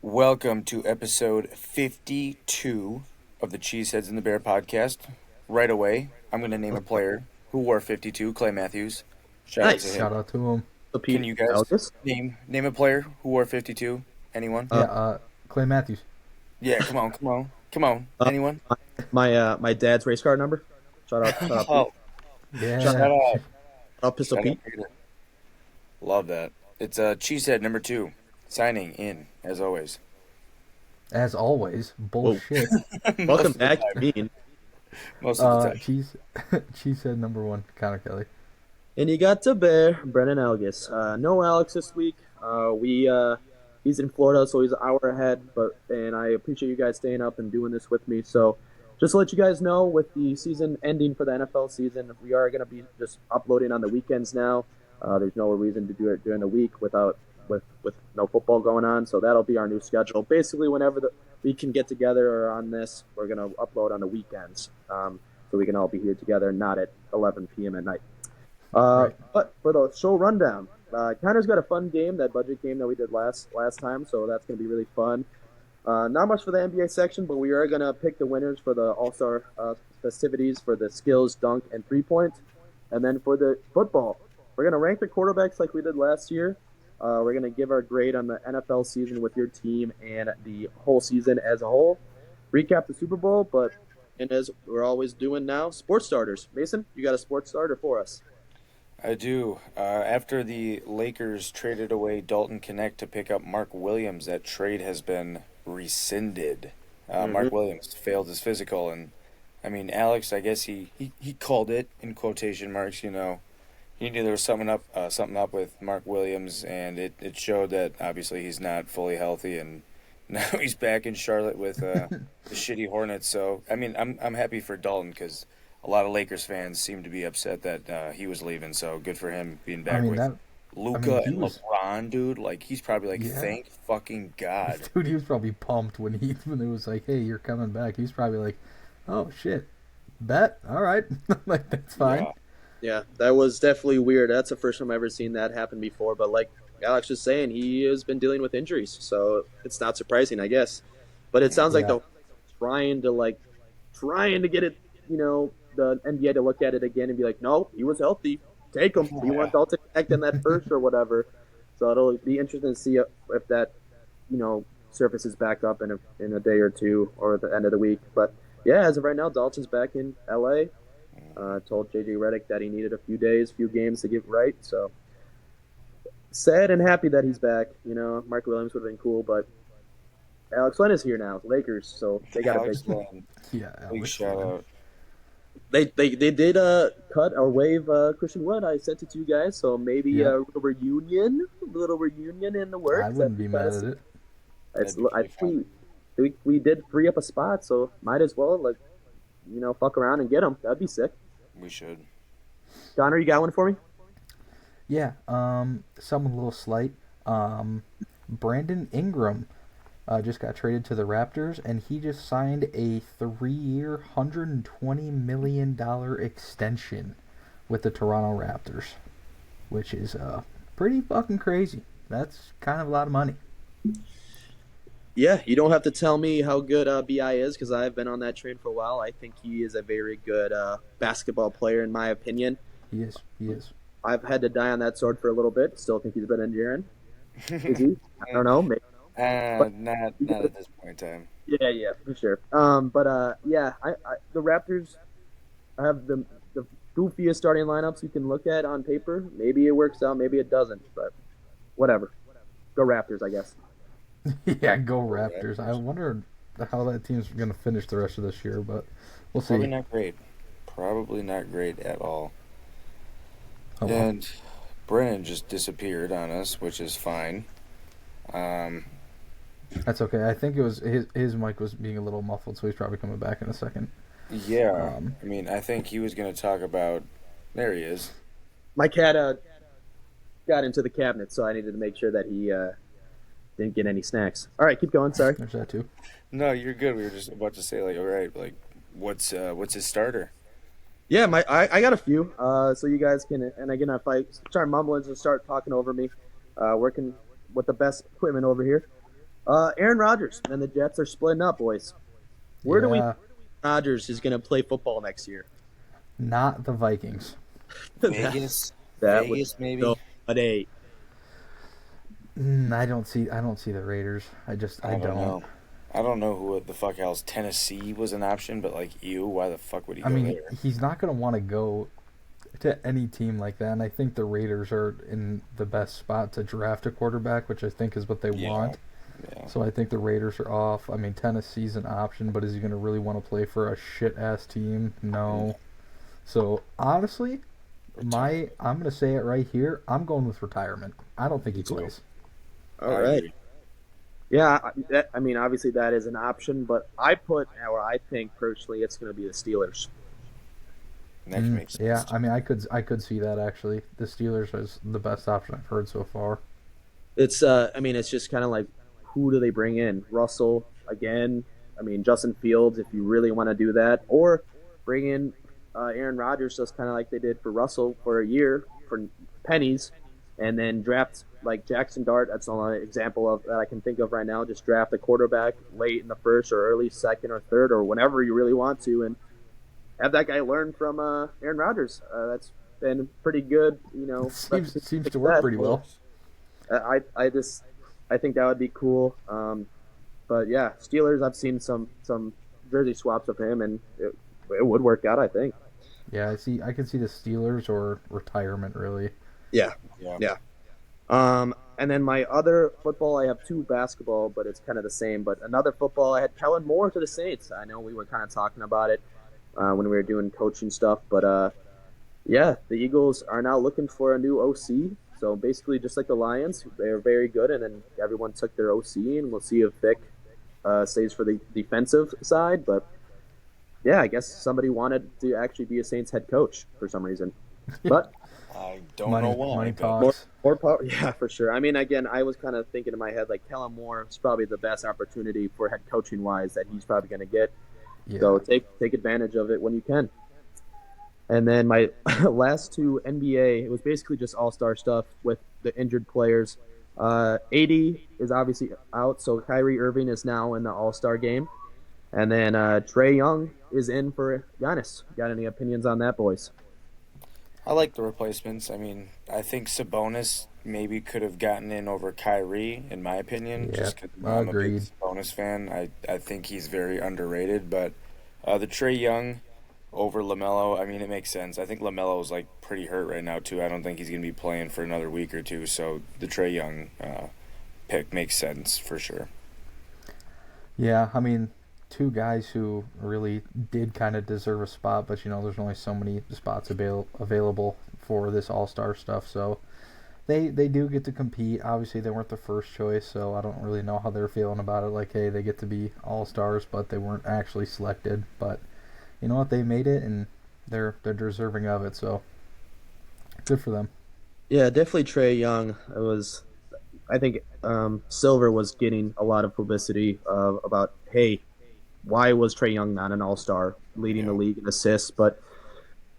Welcome to episode 52 of the Cheeseheads and the Bear podcast. Right away, I'm going to name a player who wore 52, Clay Matthews. Shout out to Nice. him. Shout out to him. So Can Pete you guys Algus. name a player who wore 52? Anyone? Yeah, Clay Matthews. Yeah, come on. Uh, Anyone? my dad's race car number. Shout out, Oh, Yeah. shout out. Pistol Shout out Pete. Peter. Love that. It's Cheesehead number 2, signing in, as always. As always, bullshit. Most Welcome of the back, time. Dean. Most of the time. Cheese said number one, Connor Kelly. And you got the Bear, Brennan Algus. No Alex this week. He's in Florida, so he's an hour ahead. And I appreciate you guys staying up and doing this with me. So just to let you guys know, with the season ending for the NFL season, we are going to be just uploading on the weekends now. There's no reason to do it during the week with no football going on. So that'll be our new schedule. Basically, whenever we can get together on this, we're going to upload on the weekends, so we can all be here together, not at 11 p.m. at night. Right. But for the show rundown, Connor's got a fun game, that budget game that we did last time, so that's going to be really fun. Not much for the NBA section, but we are going to pick the winners for the All-Star festivities for the skills, dunk, and three-point. And then for the football, we're going to rank the quarterbacks like we did last year. We're going to give our grade on the NFL season with your team and the whole season as a whole. Recap the Super Bowl, and as we're always doing now, sports starters. Mason, you got a sports starter for us? I do. After the Lakers traded away Dalton Connect to pick up Mark Williams, that trade has been rescinded. Mark Williams failed his physical, and I mean, Alex, I guess he called it in quotation marks. You know, he knew there was something up with Mark Williams, and it showed that obviously he's not fully healthy, and now he's back in Charlotte with the shitty Hornets. So I mean, I'm happy for Dalton because a lot of Lakers fans seem to be upset that he was leaving. So good for him being back with Luka he and was- LeBron, dude. Like he's probably like, Yeah. thank fucking God. Dude, he was probably pumped when it was like, hey, you're coming back. He's probably like, oh shit, bet, all right, like that's fine. Yeah. Yeah, that was definitely weird. That's the first time I've ever seen that happen before. But like Alex was saying, he has been dealing with injuries, so it's not surprising, I guess. But it sounds like Yeah. they're trying to get it, the NBA to look at it again and be like, no, he was healthy. Take him. You want Dalton Connect in that first or whatever. So it'll be interesting to see if that, surfaces back up in a day or two or at the end of the week. But yeah, as of right now, Dalton's back in LA. Told JJ Redick that he needed a few games to get right. So sad and happy that he's back. Mark Williams would have been cool, but Alex Len is here now, Lakers. So they got Alex a big. Len, Yeah, big Alex shout Len. out. They did cut or waive Christian Wood. I sent it to you guys, so maybe Yeah. a little reunion in the works. I wouldn't be mad at it. I think we did free up a spot, so might as well fuck around and get him. That'd be sick. We should. Connor, you got one for me? Yeah, something a little slight. Brandon Ingram just got traded to the Raptors, and he just signed a 3-year, $120 million extension with the Toronto Raptors, which is pretty fucking crazy. That's kind of a lot of money. Yeah, you don't have to tell me how good Bi is because I've been on that train for a while. I think he is a very good basketball player, in my opinion. He is. He is. I've had to die on that sword for a little bit. Still think he's better than Jaren. Is he? I don't know. Maybe. Not at this point in time. Yeah, for sure. Yeah, the Raptors have the goofiest starting lineups you can look at on paper. Maybe it works out, maybe it doesn't, but whatever. Go Raptors, I guess. Yeah, go Raptors. I wonder how that team's going to finish the rest of this year, but we'll see. Probably not great. Probably not great at all. Oh, well. And Brennan just disappeared on us, which is fine. That's okay. I think it was his mic was being a little muffled, so he's probably coming back in a second. Yeah, I mean, I think he was going to talk about. There he is. My cat got into the cabinet, so I needed to make sure that he didn't get any snacks. All right, keep going. Sorry. There's that too. No, you're good. We were just about to say, like, all right, like, what's his starter? Yeah, I got a few. So you guys can, and again, if I start mumbling and start talking over me, working with the best equipment over here. Aaron Rodgers and the Jets are splitting up, boys. Where do we think Yeah, Rodgers is going to play football next year? not the Vikings. that Vegas, that would Vegas maybe. go at eight. I don't see the Raiders. I I don't don't. know. I don't know who the fuck else. Tennessee was an option, but like you, why the fuck would he I go mean, there? he's not going to want to go to any team like that, and I think the Raiders are in the best spot to draft a quarterback, which I think is what they Yeah, want. yeah. So I think the Raiders are off. I mean, Tennessee's an option, but is he going to really want to play for a shit ass team? No, No. So honestly, retire. my I'm going to say it right here. I'm going with retirement. I don't think Me he too. plays. All I right. agree. Yeah, I mean, obviously that is an option, but or I think personally it's going to be the Steelers. That makes sense Yeah, I too. mean, I could see that actually. The Steelers is the best option I've heard so far. I mean, it's just kind of like who do they bring in? Russell again. I mean, Justin Fields, if you really want to do that, or bring in Aaron Rodgers, just kind of like they did for Russell for a year for pennies, and then draft like Jackson Dart. That's the only example of that I can think of right now. Just draft a quarterback late in the first or early second or third or whenever you really want to, and have that guy learn from Aaron Rodgers. That's been pretty good, It seems recipe for seems to work success. pretty well. I think that would be cool. But yeah, Steelers. I've seen some jersey swaps of him, and it would work out. I think. Yeah, I can see the Steelers or retirement really. Yeah, Yeah. yeah. And then my other football, I have two basketball, but it's kind of the same. But another football, I had Kellen Moore to the Saints. I know we were kind of talking about it when we were doing coaching stuff, but yeah, the Eagles are now looking for a new OC. So basically, just like the Lions, they are very good, and then everyone took their OC, and we'll see if Vic stays for the defensive side. But yeah, I guess somebody wanted to actually be a Saints head coach for some reason. But I don't know Money why, but more talks. more power, yeah, for sure. I mean, again, I was kind of thinking in my head like Kellen Moore is probably the best opportunity for head coaching wise that he's probably going to get. Yeah. So take advantage of it when you can. And then my last two NBA, it was basically just all star stuff with the injured players. AD is obviously out, so Kyrie Irving is now in the All Star game. And then Trey Young is in for Giannis. Got any opinions on that, boys? I like the replacements. I mean, I think Sabonis maybe could have gotten in over Kyrie, in my opinion, Yeah. just because I'm a big Agreed. Sabonis fan. I think he's very underrated, but the Trey Young over LaMelo, I mean, it makes sense. I think LaMelo's like pretty hurt right now too. I don't think he's gonna be playing for another week or two, so the Trey Young pick makes sense for sure. Yeah, I mean, two guys who really did kind of deserve a spot, but there's only so many spots available for this All Star stuff, so they do get to compete. Obviously, they weren't the first choice, so I don't really know how they're feeling about it. Like, hey, they get to be All Stars, but they weren't actually selected. But you know what? They made it, and they're deserving of it. So good for them. Yeah, definitely Trey Young. It was I think Silver was getting a lot of publicity about, hey, why was Trey Young not an All Star, leading the Yeah, league in assists? But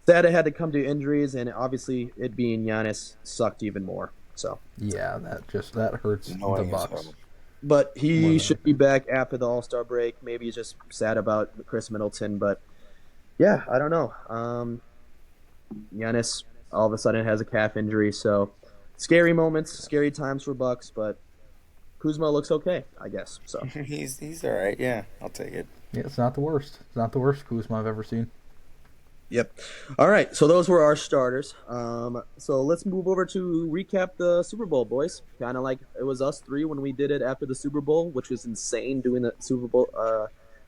that it had to come to injuries, and obviously it being Giannis sucked even more. So, Yeah, that hurts the annoying as Bucks hell. but more he than should be anything. back after the All Star break. Maybe he's just sad about Chris Middleton, but yeah, I don't know. Giannis all of a sudden has a calf injury, so scary moments, scary times for Bucks, but Kuzma looks okay, I guess. So. He's all right. Yeah, I'll take it. Yeah, it's not the worst. It's not the worst Kuzma I've ever seen. Yep. All right. So those were our starters. So let's move over to recap the Super Bowl, boys. Kind of like it was us three when we did it after the Super Bowl, which was insane doing the Super Bowl,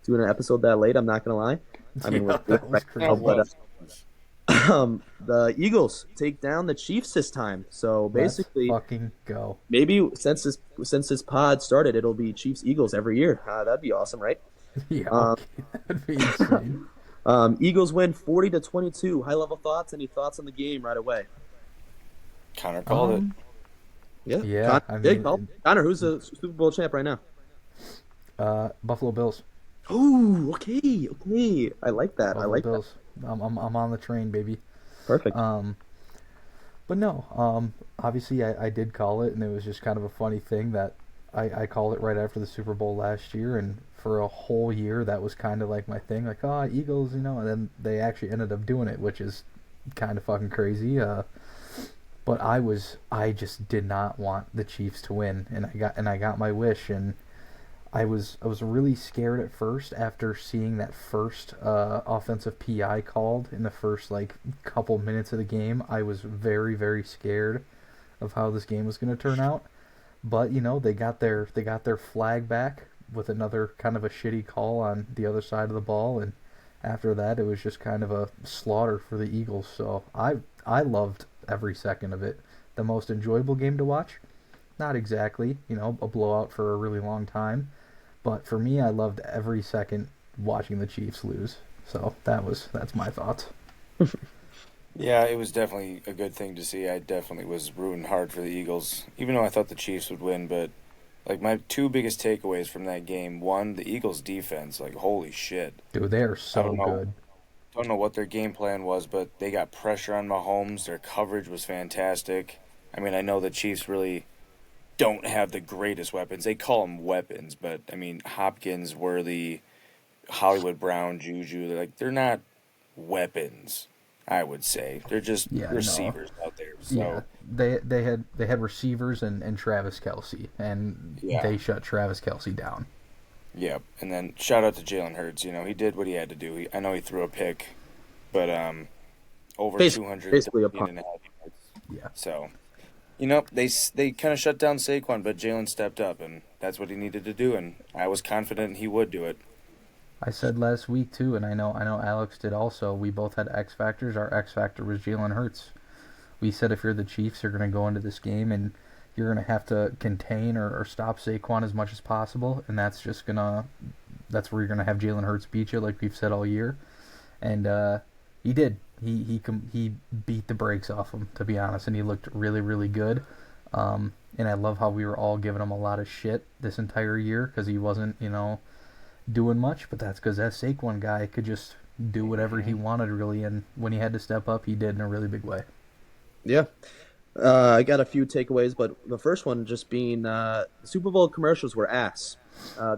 doing an episode that late. I'm not gonna lie. I mean, we're Yeah, doing it that right was now, That crazy. but was. the Eagles take down the Chiefs this time. So Let's basically, fucking go. maybe since this pod started, it'll be Chiefs Eagles every year. That'd be awesome, right? Yeah, Um, okay, that'd be insane. Eagles win 40-22. High level thoughts. Any thoughts on the game right away? Connor called it. Um, Yeah, yeah, I Connor, mean, Connor, who's the Super Bowl champ right now? Buffalo Bills. Oh, okay, okay. I like that. I Buffalo like that. Bills. I'm on the train, baby. Perfect. Um, but no, obviously I did call it, and it was just kind of a funny thing that I called it right after the Super Bowl last year, and for a whole year that was kind of like my thing, like oh Eagles, and then they actually ended up doing it, which is kind of fucking crazy. But I just did not want the Chiefs to win, and I got my wish, and I was really scared at first after seeing that first offensive PI called in the first like couple minutes of the game. I was very very scared of how this game was going to turn out. But they got their flag back with another kind of a shitty call on the other side of the ball, and after that it was just kind of a slaughter for the Eagles. So I loved every second of it. The most enjoyable game to watch, not exactly, a blowout for a really long time, but for me I loved every second watching the Chiefs lose. So that's my thoughts. Yeah, it was definitely a good thing to see. I definitely was rooting hard for the Eagles, even though I thought the Chiefs would win. But like my two biggest takeaways from that game, one, the Eagles defense, like holy shit. Dude, they are I so good. don't know what their game plan was, but they got pressure on Mahomes. Their coverage was fantastic. I mean, I know the Chiefs really don't have the greatest weapons. They call them weapons, but I mean Hopkins, Worthy, Hollywood Brown, Juju. They're not weapons. I would say they're just Yeah, no. receivers out there. Yeah, So they had receivers and Travis Kelsey, and yeah, they shut Travis Kelsey down. yeah. And then shout out to Jalen Hurts. He did what he had to do. I know he threw a pick, but over Basically, 213 basically a punt. and a half yards. Yeah, So they kind of shut down Saquon, but Jalen stepped up, and that's what he needed to do. And I was confident he would do it. I said last week too, and I know Alex did also. We both had X factors. Our X factor was Jalen Hurts. We said if you're the Chiefs, you're going to go into this game and you're going to have to contain or stop Saquon as much as possible, and that's where you're going to have Jalen Hurts beat you, like we've said all year. And he did. He beat the brakes off him, to be honest, and he looked really really good. And I love how we were all giving him a lot of shit this entire year because he wasn't doing much, but that's because that Saquon guy could just do whatever he Hmm. wanted really, and when he had to step up, he did in a really big way. Yeah. I got a few takeaways, but the first one just being the Super Bowl commercials were ass.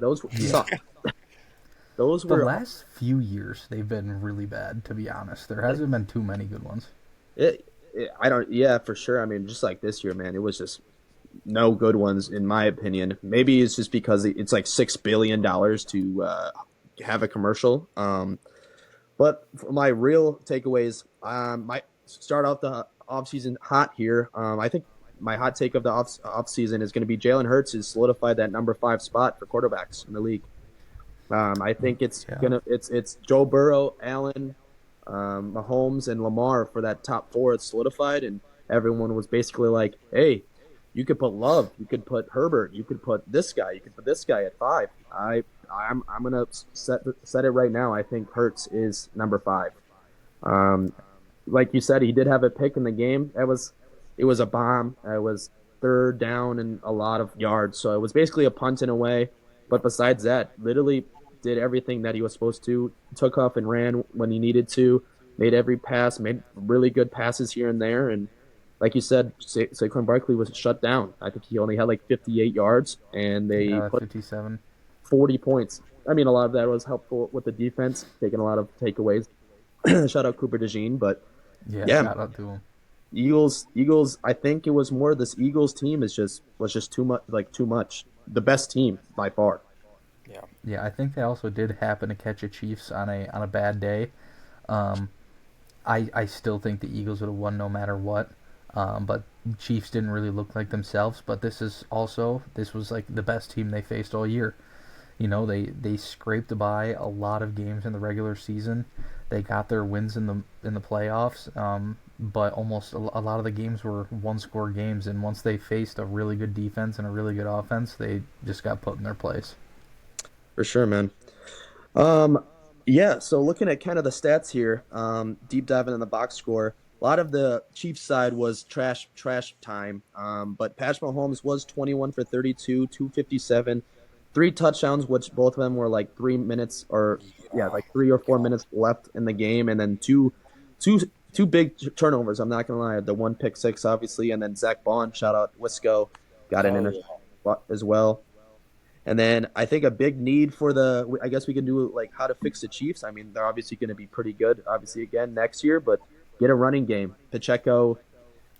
Those Yeah. sucked. Those The were last few years, they've been really bad, to be honest. There hasn't been too many good ones. I don't. Yeah, for sure. I mean, just like this year, man, it was just no good ones in my opinion. Maybe it's just because it's like $6 billion to have a commercial. But for my real takeaways, my start off the off season hot here. I think my hot take of the off season is going to be Jalen Hurts has solidified that number 5 spot for quarterbacks in the league. I think Yeah. it's Joe Burrow, Allen, Mahomes, and Lamar for that top four. It's solidified, and everyone was basically like, "Hey, you could put Love, you could put Herbert, you could put this guy, you could put this guy at 5." I'm gonna set it right now. I think Hurts is number 5. Um, like you said, he did have a pick in the game. It was a bomb. It was third down and a lot of yards, so it was basically a punt in a way. But besides that, literally did everything that he was supposed to. Took off and ran when he needed to. Made every pass. Made really good passes here and there. And like you said, Saquon Barkley was shut down. I think he only had like 58 yards, and they Yeah, put 57. 40 points. I mean, a lot of that was helpful with the defense, taking a lot of takeaways. Shout out Cooper DeJean, but Yeah, yeah, shout out to him. Eagles. I think it was more this Eagles team is just was just too much, like too much. The best team by far. Yeah. Yeah, I think they also did happen to catch a Chiefs on a bad day. Um, I still think the Eagles would have won no matter what. But Chiefs didn't really look like themselves. But this was like the best team they faced all year. They scraped by a lot of games in the regular season. They got their wins in the playoffs. But almost a lot of the games were one score games. And once they faced a really good defense and a really good offense, they just got put in their place. For sure, man. Um, yeah. So looking at kind of the stats here, deep diving in the box score, a lot of the Chiefs side was trash time. But Patrick Mahomes was 21 for 32, 257, 3 touchdowns, which both of them were like 3 minutes or yeah, Yeah. like 3 or 4 minutes God. left in the game, and then two, two big turnovers. I'm not gonna lie, the one pick six, obviously, and then Zach Bond, shout out Wisco, got an Oh yeah. interception as well. And then I think a big need for the, I guess we can do like how to fix the Chiefs. I mean, they're obviously going to be pretty good, obviously again next year, but get a running game. Pacheco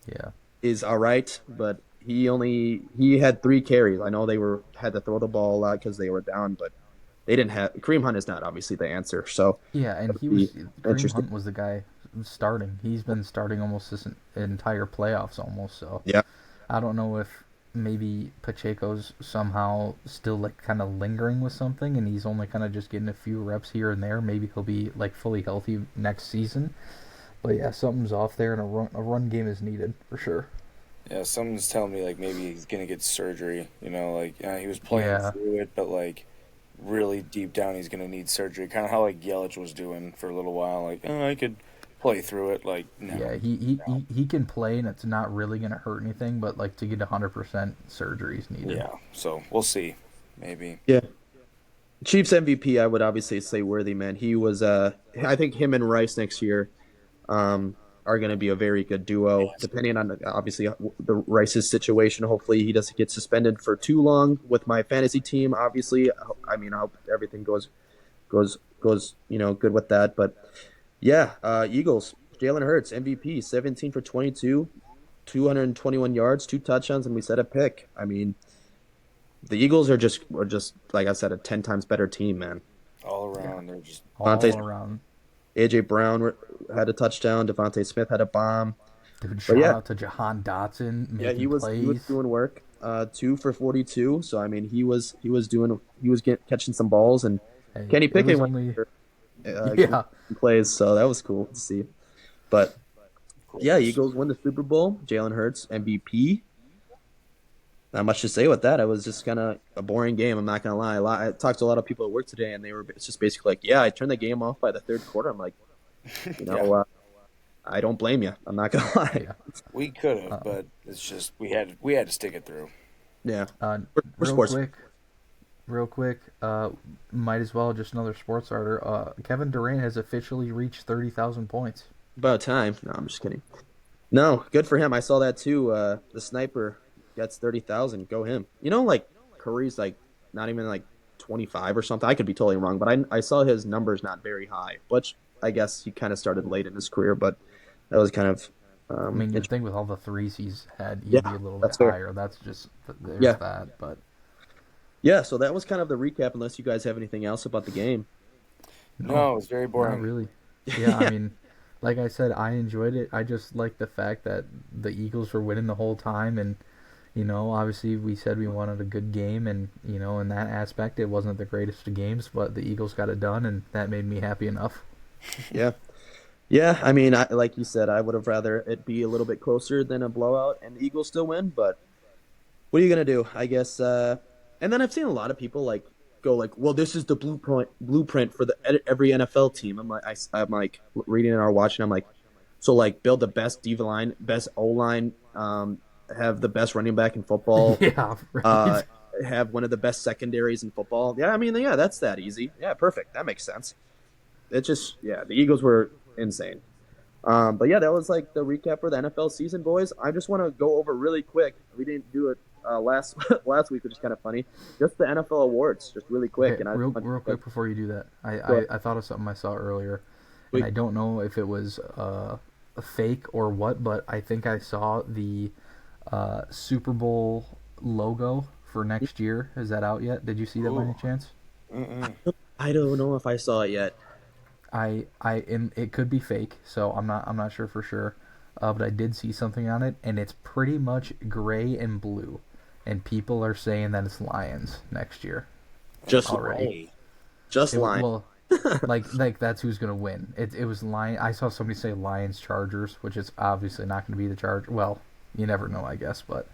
Yeah. is all right, but he had 3 carries. I know they were had to throw the ball a lot because they were down, but they didn't have Kareem Hunt is not obviously the answer. So Yeah, and it'll be Kareem interesting. Hunt was the guy starting. He's been starting almost this entire playoffs almost. So Yeah, I don't know if maybe Pacheco's somehow still like kind of lingering with something, and he's only kind of just getting a few reps here and there. Maybe he'll be like fully healthy next season. But yeah, something's off there, and a run game is needed for sure. Yeah, someone's telling me like maybe he's gonna get surgery. Like he was playing Yeah, through it, but like really deep down he's gonna need surgery. Kind of how like Yelich was doing for a little while. Like, oh, I could play through it. Like, no, yeah, he, no. he, he can play, and it's not really gonna hurt anything. But like to get 100% surgery is needed. Yeah. So we'll see. Maybe. yeah. Chiefs MVP, I would obviously say Worthy man. He was I think him and Rice next year are going to be a very good duo. Yes. Depending on obviously the Rice's situation, hopefully he doesn't get suspended for too long with my fantasy team. Obviously, I mean I hope everything goes good with that. But yeah, Eagles. Jalen Hurts MVP, 17 for 22, 221 yards, 2 touchdowns, and we set a pick. I mean, the Eagles are just like I said, a 10 times better team, man. All Yeah, around, they're just Devontae all around. AJ Brown had a touchdown. Devontae Smith had a bomb. Dude, But shout yeah, out to Jahan Dotson yeah, he making was plays. doing work. 2 for 42. So I mean, he was catching some balls, and Hey, Kenny it Pickett was went only getting yeah. some plays. So that was cool to see. But of yeah, course. Eagles win the Super Bowl. Jalen Hurts MVP. Not much to say with that. It was just kind of a boring game. I'm not gonna lie. I talked to a lot of people at work today, and it's just basically like, yeah, I turned the game off by the third quarter. I'm like, you Yeah, know, uh, I don't blame you. I'm not gonna lie. Yeah. we could have, Uh, but it's just we had to stick it through. Yeah, uh, we're real sports. quick, real quick. Might as well just another sports starter. Kevin Durant has officially reached 30,000 points. About time. No, I'm just kidding. No, good for him. I saw that too. The sniper gets 30,000. Go him. Like Curry's like not even like 25 or something. I could be totally wrong, but I saw his numbers not very high, which I guess he kind of started late in his career, but that was kind of I mean, you'd interesting. think with all the threes he's had, he'd be Yeah, a little bit that's fair. higher. That's just there's Yeah, that. But yeah. So that was kind of the recap. Unless you guys have anything else about the game. no, No, it was very not boring. really. Yeah, I Yeah, mean, like I said, I enjoyed it. I just like the fact that the Eagles were winning the whole time, and obviously we said we wanted a good game, and in that aspect, it wasn't the greatest of games, but the Eagles got it done, and that made me happy enough. yeah, yeah. I mean, like you said, I would have rather it be a little bit closer than a blowout, and the Eagles still win, but. What are you gonna do? I guess. And then I've seen a lot of people like go like, "Well, this is the blueprint for every NFL team." I'm like reading it or watching. I'm like, so like build the best D line, best O line, have the best running back in football, Yeah, uh, right. have one of the best secondaries in football. Yeah, I mean, yeah, that's that easy. Yeah, perfect. That makes sense. It's just yeah, the Eagles were insane. But yeah, that was like the recap for the NFL season, boys. I just want to go over really quick. We didn't do it last last week, which is kind of funny. Just the NFL awards, just really quick. Okay, And I real want real to quick before you do that, I, go I, I thought of something I saw earlier, and ahead. I don't know if it was a fake or what, but I think I saw the Super Bowl logo for next year. Is that out yet? Did you see that by Ooh. any chance? Mm-mm. I don't know if I saw it yet. It could be fake, so I'm not sure for sure. But I did see something on it, and it's pretty much gray and blue, and people are saying that it's Lions next year And Just already. why? just line. Well, like that's who's gonna win. It was Lion. I saw somebody say Lions Chargers, which is obviously not gonna be the Charge. Well, you never know, I guess, but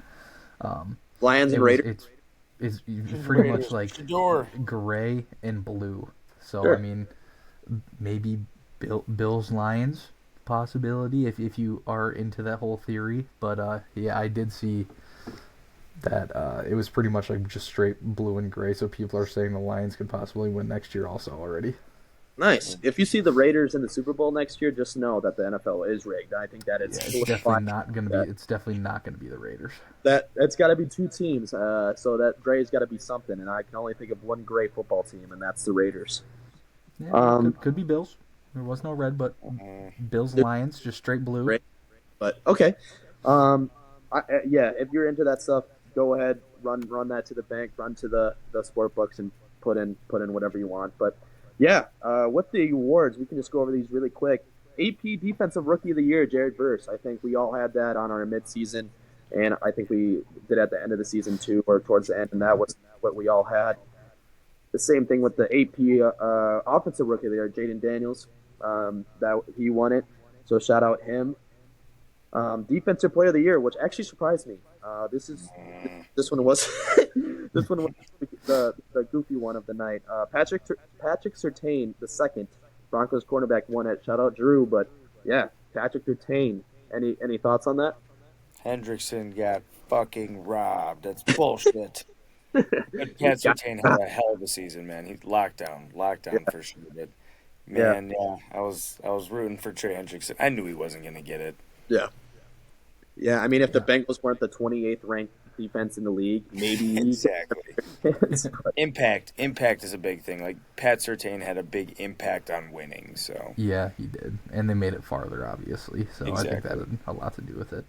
um, Lions it and was Raiders. it's pretty much Raiders, like Shador. gray and blue. So I Sure. mean, maybe Bills Lions possibility if you are into that whole theory. But yeah, I did see that it was pretty much like just straight blue and gray. So people are saying the Lions could possibly win next year also already. Nice. If you see the Raiders in the Super Bowl next year, just know that the NFL is rigged. I think that Yeah, it's it's definitely solidified not gonna be. that It's definitely not gonna be the Raiders. that's got to be two teams. So that Dre's got to be something, and I can only think of one great football team, and that's the Raiders. Yeah, well, Um, could be Bills. There was no red, but Mm, Bills and Lions just straight blue. great, but okay. Yeah, if you're into that stuff, go ahead, run that to the bank, run to the sport books, and put in whatever you want. But yeah, with the awards, we can just go over these really quick. AP Defensive Rookie of the Year, Jared Verse. I think we all had that on our midseason, and I think we did at the end of the season too, or towards the end, and that was what we all had. The same thing with the AP Offensive Rookie of the Year, Jaden Daniels. That he won it, so shout out him. Defensive Player of the Year, which actually surprised me. mm. This one was this one was the goofy one of the night. Patrick Surtain the second, Broncos cornerback, won it. Shout out Drew, but yeah, Patrick Surtain. Any thoughts on that? Hendrickson got fucking robbed. That's bullshit. But He Pat got Surtain had a hell of a season, man. He lockdown yeah, for sure. But yeah, man, yeah, I was rooting for Trey Hendrickson. I knew he wasn't gonna get it. yeah, yeah. I mean, if the Yeah, Bengals weren't the 28th ranked defense in the league, maybe he Exactly. could. Impact is a big thing. Like Pat Surtain had a big impact on winning. So yeah, he did, and they made it farther, obviously. So I think that exactly. had a lot to do with it.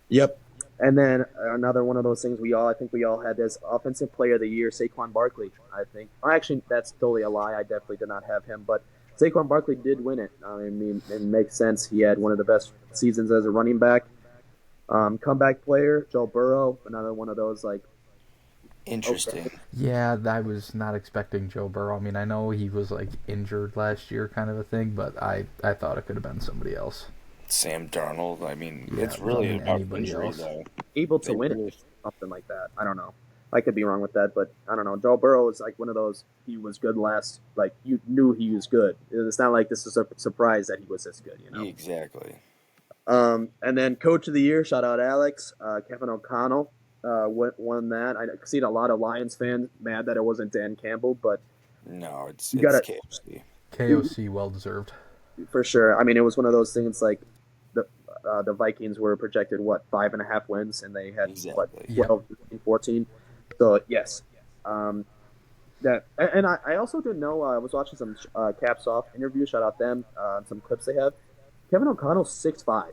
Yep. And then another one of those things I think we all had this Offensive Player of the Year, Saquon Barkley. I think, actually, that's totally a lie. I definitely did not have him, but Saquon Barkley did win it. I mean, it makes sense. He had one of the best seasons as a running back. Comeback player, Joe Burrow, another one of those like, okay, Interesting. Yeah, I was not expecting Joe Burrow. I mean, I know he was like injured last year, kind of a thing, but I thought it could have been somebody else. Sam Darnold. I mean, Yeah, it's I really mean about anybody injury else. though. able to They win it, really something like that. I don't know. I could be wrong with that, but I don't know. Joe Burrow is like one of those. He was good last. Like you knew he was good. It's not like this is a surprise that he was this good. exactly. And then Coach of the Year, shout out Alex, Kevin O'Connell, won that. I seen a lot of Lions fans mad that it wasn't Dan Campbell, but No, it's you it's gotta KFC. KOC well deserved. for sure. I mean, it was one of those things like the Vikings were projected what 5.5 wins, and they had what Exactly. Yep. 12, 14. So yes, um, that and I also didn't know. I was watching some Caps Off interviews. Shout out them. Some clips they have. Kevin O'Connell's 6'5".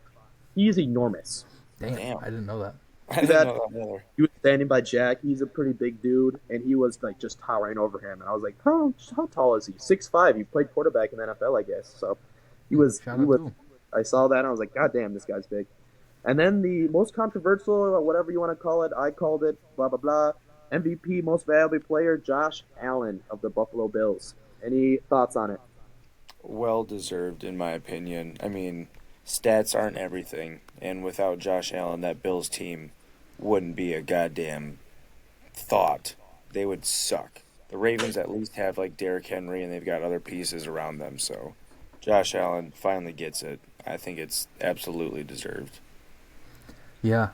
He is enormous. Damn, Damn. I didn't know that. I See didn't that? know that either. He was standing by Jack. He's a pretty big dude, and he was like just towering over him. And I was like, how tall is he? 6'5". He played quarterback in the NFL, I guess. So he was Shout he out was. to him. I saw that and I was like, God damn, this guy's big. And then the most controversial, or whatever you want to call it, I called it, blah blah blah. MVP, most valuable player, Josh Allen of the Buffalo Bills. Any thoughts on it? Well deserved, in my opinion. I mean, stats aren't everything, and without Josh Allen, that Bills team wouldn't be a goddamn thought. They would suck. The Ravens at least have like Derrick Henry, and they've got other pieces around them. So, Josh Allen finally gets it. I think it's absolutely deserved. Yeah,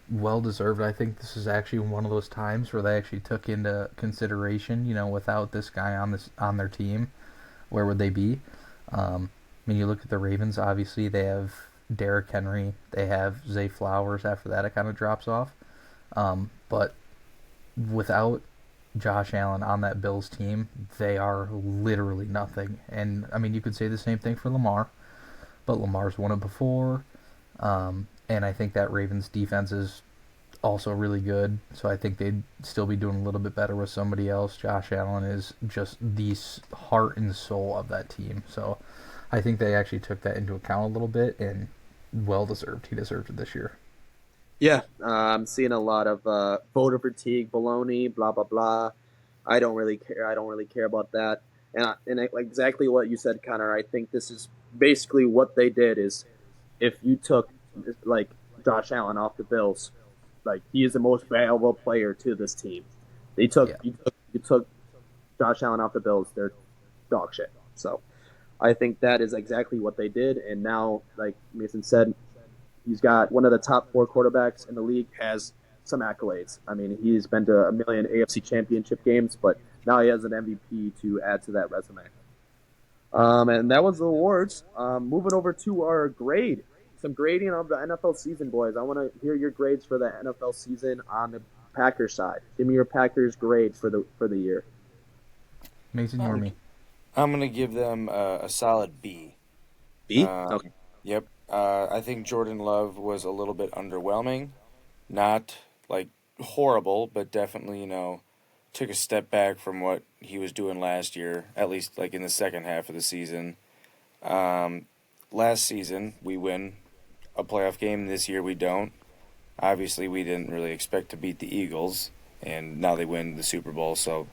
well deserved. I think this is actually one of those times where they actually took into consideration, without this guy on their team, where would they be? I mean, you look at the Ravens. Obviously, they have Derrick Henry. They have Zay Flowers. After that, it kind of drops off. But without Josh Allen on that Bills team, they are literally nothing. And I mean, you could say the same thing for Lamar, but Lamar's won it before. And I think that Ravens defense is also really good. So I think they'd still be doing a little bit better with somebody else. Josh Allen is just the heart and soul of that team. So I think they actually took that into account a little bit, and well deserved. He deserved it this year. Yeah, I'm seeing a lot of voter fatigue, baloney, blah blah blah. I don't really care. I don't really care about that. Like exactly what you said, Connor. I think this is basically what they did. Is if you took like Josh Allen off the Bills, like he is the most valuable player to this team. They took Yeah. you took Josh Allen off the Bills. They're dog shit. So I think that is exactly what they did. And now, like Mason said, he's got one of the top four quarterbacks in the league. Has some accolades. I mean, he's been to a million AFC Championship games, but now he has an MVP to add to that resume. And that was the awards. Moving over to our grade, some grading of the NFL season, boys. I want to hear your grades for the NFL season on the Packers side. Give me your Packers grades for the year. Mason, you or I'm me? I'm gonna give them a solid B. B. Um, Okay. yep. I think Jordan Love was a little bit underwhelming. Not like horrible, but definitely, took a step back from what he was doing last year, at least like in the second half of the season. Um, Last season, we win a playoff game. This year, we don't. Obviously, we didn't really expect to beat the Eagles, and now they win the Super Bowl, so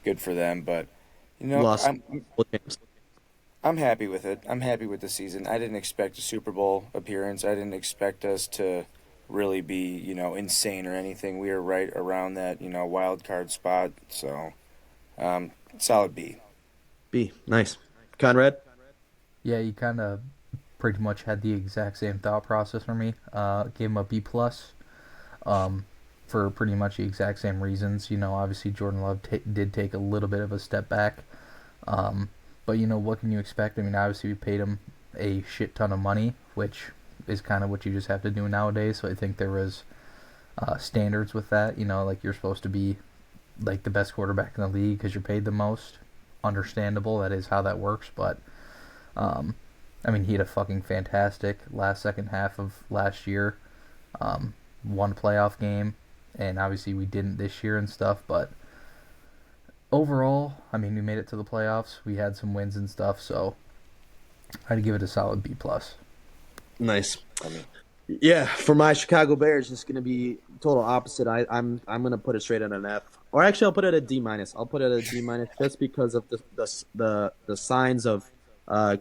good for them. But, you know, Lost I'm games. I'm happy with it. I'm happy with the season. I didn't expect a Super Bowl appearance. I didn't expect us to really be, insane or anything. We were right around that, wild card spot. So, solid B. B. Nice. Conrad. Yeah, you kind of pretty much had the exact same thought process for me. Gave him a B plus. Um, for pretty much the exact same reasons. Obviously Jordan Love did take a little bit of a step back. Um, but what can you expect? I mean, obviously we paid him a shit ton of money, which is kind of what you just have to do nowadays. So I think there was standards with that. Like you're supposed to be like the best quarterback in the league because you're paid the most. Understandable. That is how that works. But um, I mean, he had a fucking fantastic last second half of last year. One playoff game, and obviously we didn't this year and stuff. But overall, I mean, we made it to the playoffs. We had some wins and stuff, so I'd give it a solid B plus. Nice. I mean, Yeah, for my Chicago Bears, it's going to be total opposite. I'm going to put it straight at an F, or actually, I'll put it at a D minus. I'll put it at a D minus just because of the signs of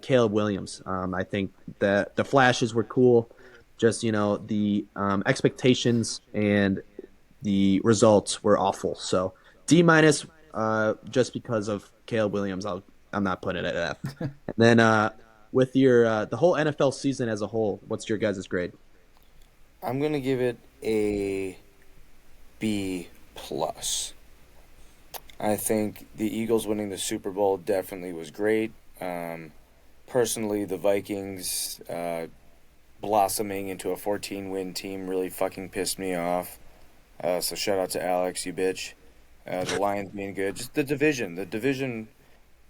Caleb Williams. I think that the flashes were cool. Just the expectations and the results were awful. So D minus, just because of Caleb Williams. I'm not putting it at F. And then with your the whole NFL season as a whole, what's your guys' grade? I'm gonna give it a B plus. I think the Eagles winning the Super Bowl definitely was great. Personally, the Vikings blossoming into a 14-win team really fucking pissed me off. So shout out to Alex, you bitch. The Lions being good. Just the division. The division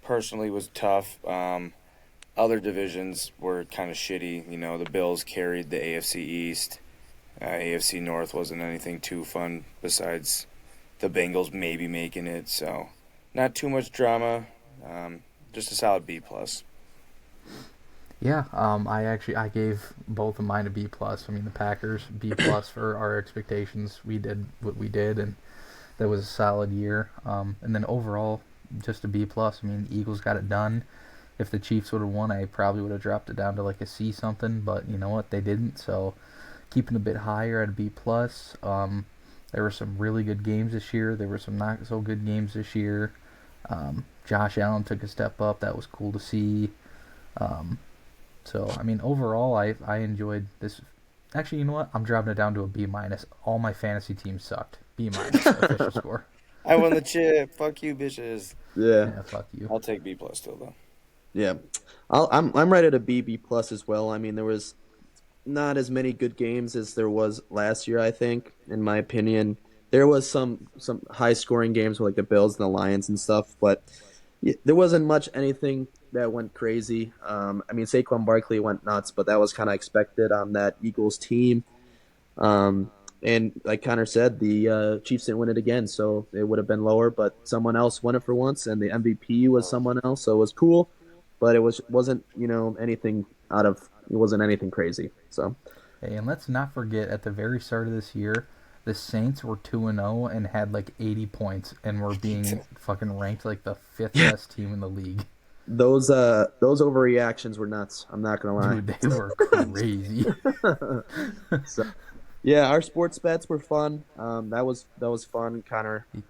personally was tough. Other divisions were kind of shitty. The Bills carried the AFC East. AFC North wasn't anything too fun besides the Bengals maybe making it. So not too much drama. Just a solid B plus. Yeah, I gave both of mine a B plus. I mean, the Packers B plus for our expectations. We did what we did, and that was a solid year. And then overall, just a B plus. I mean, Eagles got it done. If the Chiefs would have won, I probably would have dropped it down to like a C something. But you know what? They didn't. So keeping a bit higher at a B plus. There were some really good games this year. There were some not so good games this year. Josh Allen took a step up. That was cool to see. Um, so I mean, overall, I enjoyed this. Actually, you know what? I'm dropping it down to a B minus. All my fantasy teams sucked. B minus official score. I won the chip. Fuck you, bitches. Yeah, Yeah, fuck you. I'll take B plus still though. yeah. I'm right at a B plus as well. I mean, there was not as many good games as there was last year. I think, in my opinion, there was some high scoring games with like the Bills and the Lions and stuff, but there wasn't much anything that went crazy. I mean, Saquon Barkley went nuts, but that was kind of expected on that Eagles team. Um, and like Connor said, the Chiefs didn't win it again, so it would have been lower. But someone else won it for once, and the MVP was someone else, so it was cool. But it wasn't anything out of it wasn't anything crazy. So Hey, and let's not forget at the very start of this year, the Saints were 2-0 and had like 80 points and were being fucking ranked like the fifth yeah, best team in the league. those overreactions were nuts. I'm not gonna lie. Dude, they were crazy. So yeah, our sports bets were fun. That was fun, Connor. I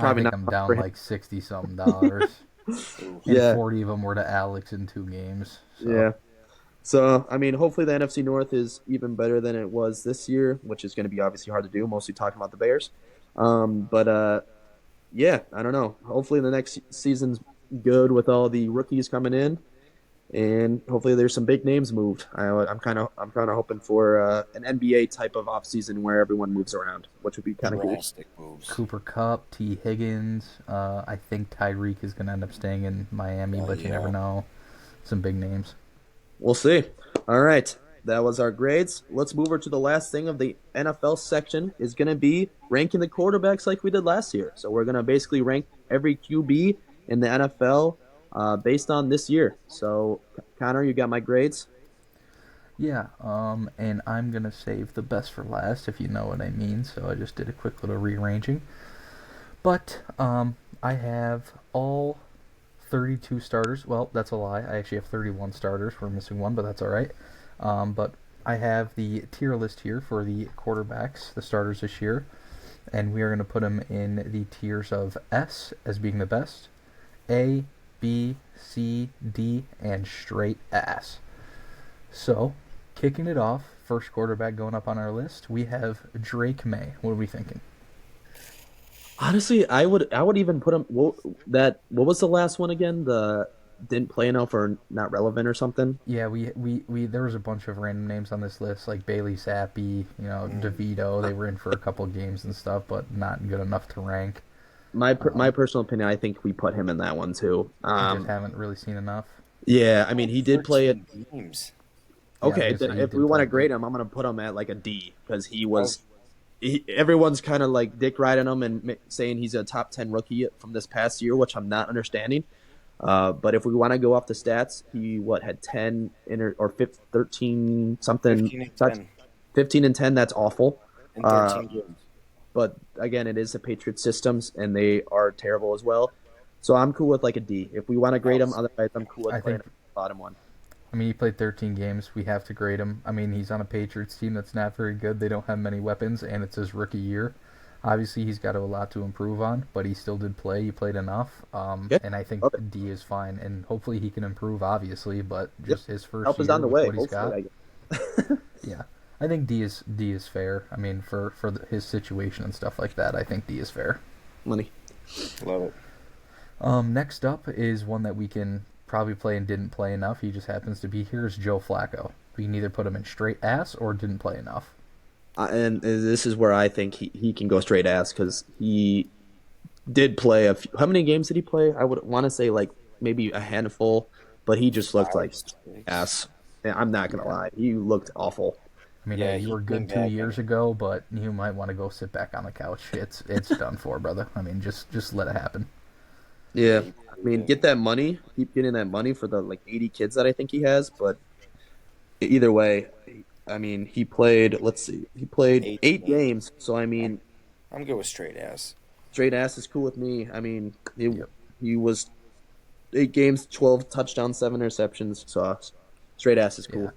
Probably think not I'm fun down for him. like 60 something dollars. Ooh. And Yeah, 40 of them were to Alex in two games. So, yeah. So, I mean, hopefully the NFC North is even better than it was this year, which is going to be obviously hard to do, mostly talking about the Bears. But yeah, I don't know. Hopefully the next season's good with all the rookies coming in, and hopefully there's some big names moved. I'm kind of hoping for an NBA type of offseason where everyone moves around, which would be kind of cool. Drastic moves. Cooper Cup, T. Higgins. I think Tyreek is going to end up staying in Miami, Oh but you never yeah. know. Some big names. We'll see. All right. That was our grades. Let's move over to the last thing of the NFL section is going to be ranking the quarterbacks like we did last year. So we're going to basically rank every QB in the NFL based on this year. So Connor, you got my grades. Yeah, and I'm going to save the best for last, if you know what I mean. So I just did a quick little rearranging. But I have all 32 starters. Well, that's a lie. I actually have 31 starters. We're missing one, but that's all right. But I have the tier list here for the quarterbacks, the starters this year, and we are going to put them in the tiers of S as being the best, A, B, C, D, and straight ass. So, kicking it off, first quarterback going up on our list, we have Drake May. What are we thinking? Honestly, I would even put him what was the last one again? The didn't play enough or not relevant or something. Yeah, we there was a bunch of random names on this list, like Bailey Zappi, DeVito. Uh, They were in for a couple games and stuff, but not good enough to rank. my Um, personal opinion, I think we put him in that one too. just haven't really seen enough. Yeah, I mean, Oh, he did play it. 13 games. Yeah, I was Okay, gonna then say he if we did want play, to but grade him, I'm gonna put him at like a D because Oh, everyone's kind of like dick riding him and saying he's a top 10 rookie from this past year, which I'm not understanding. But if we want to go off the stats, he what had 10 or 13 something 15 and touch 10 15 and 10. That's awful. in Uh, 13 games. but again, it is the Patriots systems and they are terrible as well. So I'm cool with like a D. If we want to grade Oh, him, same. otherwise I'm Yeah. cool with I putting think him bottom one. I mean he played 13 games. We have to grade him. I mean he's on a Patriots team that's not very good. They don't have many weapons, and it's his rookie year. Obviously, he's got a lot to improve on, but he still did play. He played enough, Yeah, and I think love it. D is fine. And hopefully, he can improve. Obviously, but Yep, just his first help is on year the with way. what he's Hopefully, got, I guess. yeah, I think D is fair. I mean, for his situation and stuff like that, I think D is fair. Money. Love it. Next up is one that we can probably play and didn't play enough. He just happens to be here. Is Joe Flacco. We can either put him in straight ass or didn't play enough. And this is where I think he can go straight ass because he did play a few. How many games did he play? I would want to say like maybe a handful, but he just looked Five, like six. ass. And I'm not gonna Yeah, lie, he looked awful. I mean, hey, Yeah, you he were came good two back years and ago, but you might want to go sit back on the couch. It's done for, brother. I mean, just let it happen. yeah, Yeah, he I played mean, get that money, keep getting that money for the like 80 kids that I think he has. But either way, I mean, he played. Let's see, he played eight games. eight games. So I I'm, mean, I'm good with straight ass. straight ass is cool with me. I mean, Yep. he was 8 games, 12 touchdowns, 7 interceptions. So straight ass is Yeah. cool.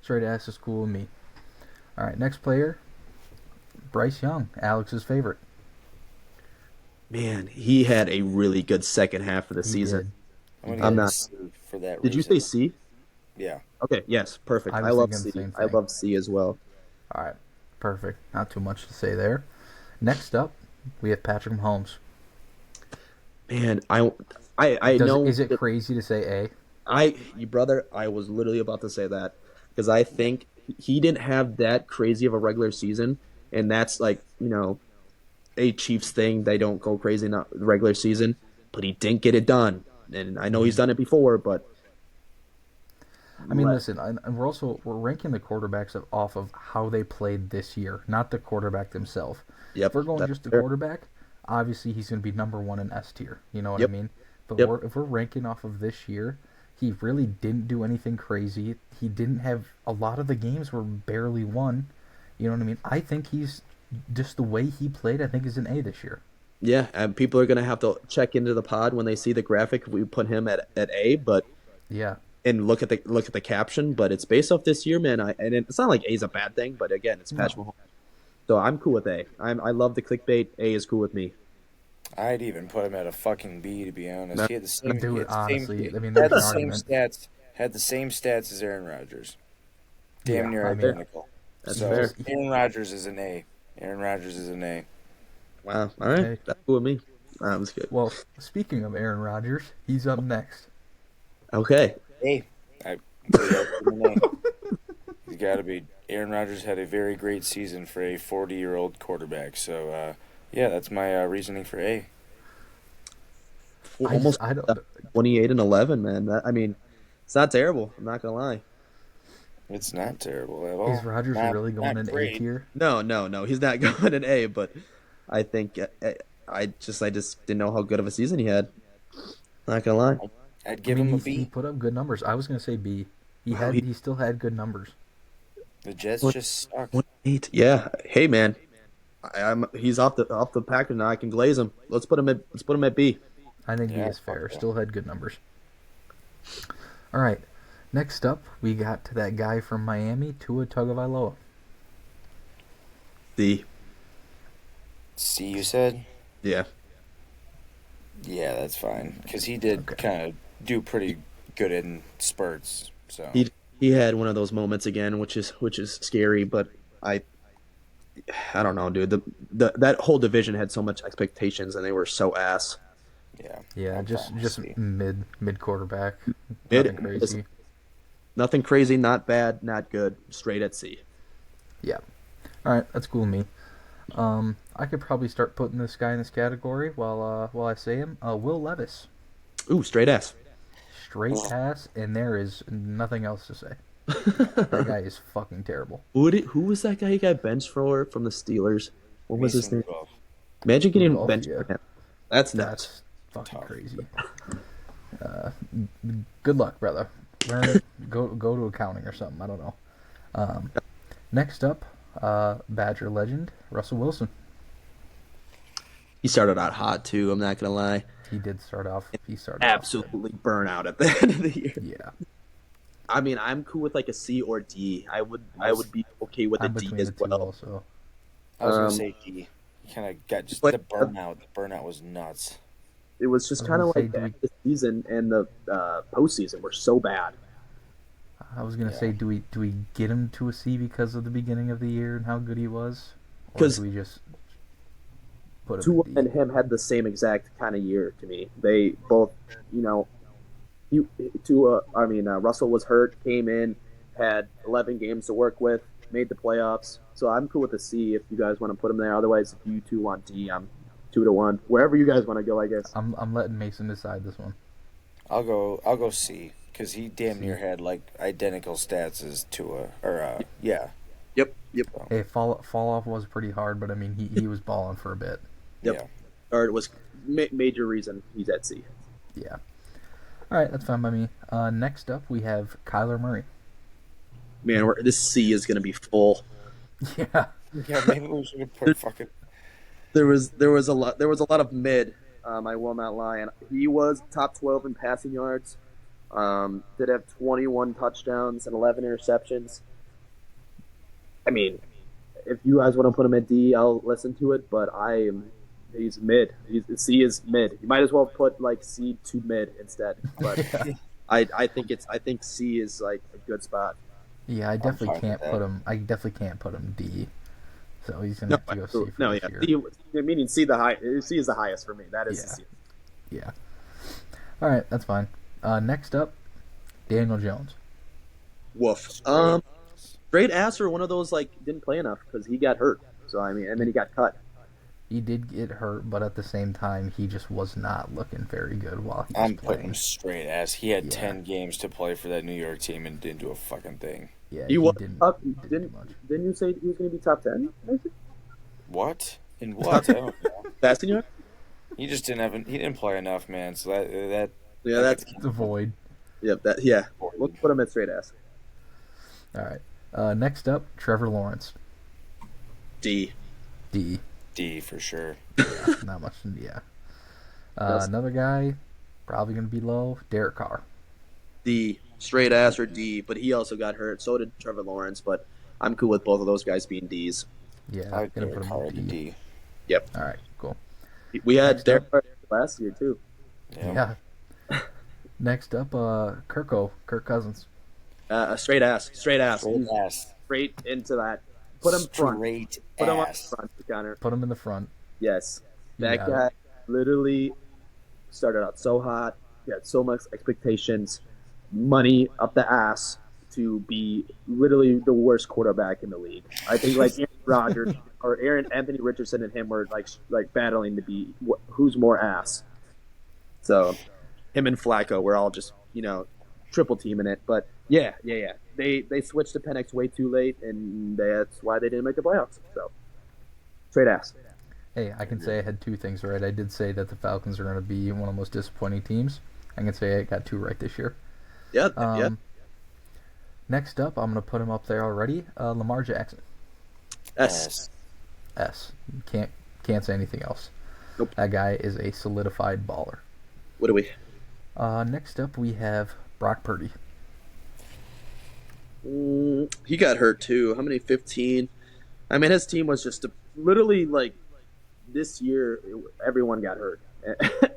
Straight ass is cool with me. All right, next player, Bryce Young, Alex's favorite. Man, he had a really good second half of the He season. did. I'm He gonna give I'm him a did. not. C for that Did you say reason. C? Yeah. Okay, yes, perfect. I I was love thinking the C. same I thing. love C as well. All right, perfect. Not too much to say there. Next up, we have Patrick Mahomes. Man, I Does know is it that crazy to say A? you brother, I was literally about to say that because I think he didn't have that crazy of a regular season, and that's like a Chiefs thing. They don't go crazy in the regular season, but he didn't get it done. And I know he's Hmm. done it before, but I mean, let listen, and we're ranking the quarterbacks off of how they played this year, not the quarterback themselves. If yep, we're going that's just the fair. quarterback, obviously he's going to be number one in S tier. You know what I Yep, mean? But yep. if we're ranking off of this year, he really didn't do anything crazy. He didn't have a lot of the games were barely won. You know what I mean? I think he's just the way he played. I think is an A this year. Yeah, and people are gonna have to check into the pod when they see the graphic. We put him at A, but Yeah, and look at the caption. But it's based off this year, man. And it's not like A is a bad thing, but again, it's Patrick no, Mahomes. So I'm cool with A. I love the clickbait. A is cool with me. I'd even put him at a fucking B to be honest. No, He had the same. He dude. had the same. Honestly, He I mean, had there's the an same argument. stats. Had the same stats as Aaron Rodgers. Damn Yeah, near I fair. mean, identical. That's he's So fair. just Aaron Rodgers is an A. Aaron Rodgers is an A. Wow. All right, hey, that's cool with me. That was good. Well, speaking of Aaron Rodgers, he's up next. Okay. Hey, I we got to give him an A. He's got to be. Aaron Rodgers had a very great season for a 40-year-old quarterback. So, yeah, that's my reasoning for A. Almost I don't. 28 and 11, man. I mean, it's not terrible. I'm not gonna lie. It's not terrible at Is all. Rodgers Not really going not in A great. tier? No, no, no. He's not going an A, but I think I just didn't know how good of a season he had. Not gonna lie. I'd I give mean, him a he B. put up good numbers. I was gonna say B. Wow, He still had good numbers. The Jets what just suck. 28. Yeah. Hey, man. He's off the package now. I can glaze him. Let's put him at B. I think B Yeah, is fuck fair. yeah. Still had good numbers. All right. Next up, we got to that guy from Miami, Tua Tagovailoa. D. C, you said? Yeah. Yeah, that's fine. Because he did Okay. kind of do pretty good in spurts. So, He he had one of those moments again, which is scary, but I I don't know, dude. The that whole division had so much expectations, and they were so ass. yeah, Yeah, I'm fine with just C. mid quarterback. Nothing Mid, crazy. nothing crazy, not bad, not good. Straight at C. Yeah. All right, that's cool with me. I could probably start putting this guy in this category while I say him. Will Levis, Ooh, straight ass. straight ass, and there is nothing else to say. That guy is fucking terrible. Who was that guy he got benched for from the Steelers? What was his Mason name? Rudolph. Imagine getting Rudolph, benched yeah, for him. That's nuts. that's fucking Tough. crazy. Good luck, brother. Learn, go to accounting or something. I don't know. Um, Next up, Badger legend Russell Wilson. He started out hot too. I'm not gonna lie. He did start off. He started off Absolutely burn out at the end of the year. good. Yeah, I mean, I'm cool with like a C or D. I would be okay with a I'm D between as the two well. also. I was gonna Um, say D. He kind of got just but the burnout. The burnout was nuts. it was I just was kind gonna of say, like do we? the season and the postseason were so bad. I was gonna Yeah. say, do we get him to a C because of the beginning of the year and how good he was, or do Because we just put him Tua in and D? him had the same exact kind of year to me. They both, you know, he Tua. I mean, Russell was hurt, came in, had 11 games to work with, made the playoffs. So I'm cool with a C if you guys want to put him there. Otherwise, if you two want D, I'm 2-1. Wherever you guys want to go, I guess. I'm letting Mason decide this one. I'll go C because he damn C. near had like identical stats as Tua. Or yeah. Yep. Yep. So, Hey, fall off was pretty hard, but I mean he was balling for a bit. Yep. yeah. Or it was major reason he's at C. Yeah. All right, that's fine by me. Next up we have Kyler Murray. Man, this C is gonna be full. Yeah. Yeah, maybe we should have put fucking. There was a lot of mid. I will not lie, and he was top 12 in passing yards. Did have 21 touchdowns and 11 interceptions. I mean, if you guys want to put him at D, I'll listen to it. But he's mid. C is mid. You might as well put like C to mid instead. But Yeah. I think C is like a good spot. Yeah, I I'm definitely fine with can't that. put him. I definitely can't put him D. So he's gonna No, have to go C for no, this yeah. year. Meaning C the high. C is the highest for me. That is Yeah. the C. Yeah. All right, that's fine. Next up, Daniel Jones. Woof. Straight ass or one of those like didn't play enough because he got hurt. So I mean, and then he got cut. He did get hurt, but at the same time, he just was not looking very good while he was I'm putting him playing. straight ass. He had Yeah. 10 games to play for that New York team and didn't do a fucking thing. Yeah, He was didn't up. didn't do Didn't much. didn't you say he was going to be top 10? What? In what? I don't know. Passing yard? He just he didn't play enough, man. So that Yeah, that's It's a void. yeah. Let's put him at straight ass. All right. Next up, Trevor Lawrence. D. D. D for sure. Yeah, not much. Yeah. Another guy, probably gonna be low. Derek Carr. D. Straight ass or D. But he also got hurt. So did Trevor Lawrence. But I'm cool with both of those guys being D's. Yeah, I would gonna give put him Carr in to D. D. Yep. All right, cool. We had Next Derek up. Carr last year too. Yeah. Yeah. Next up, Kirk Cousins. Straight ass. Straight ass. Straight He's ass. straight into that. Put him front. Straight Put him on ass. front, Connor. Put him in the front. Yes. You That got guy literally started out so hot. He had so much expectations, money up the ass to be literally the worst quarterback in the league. I think like Aaron Rodgers or Aaron Anthony Richardson and him were like battling to be who's more ass. So him and Flacco were all just triple teaming it. But yeah. They switched to Penix way too late, and that's why they didn't make the playoffs. So straight ass. Hey, I can say I had two things right. I did say that the Falcons are going to be one of the most disappointing teams. I can say I got two right this year. Yeah. Um, Next up, I'm going to put him up there already. Lamar Jackson. S. S. Can't say anything else. Nope. That guy is a solidified baller. What do we? Next up, we have Brock Purdy. He got hurt too. How many? 15. I mean, his team was just literally like this year. Everyone got hurt.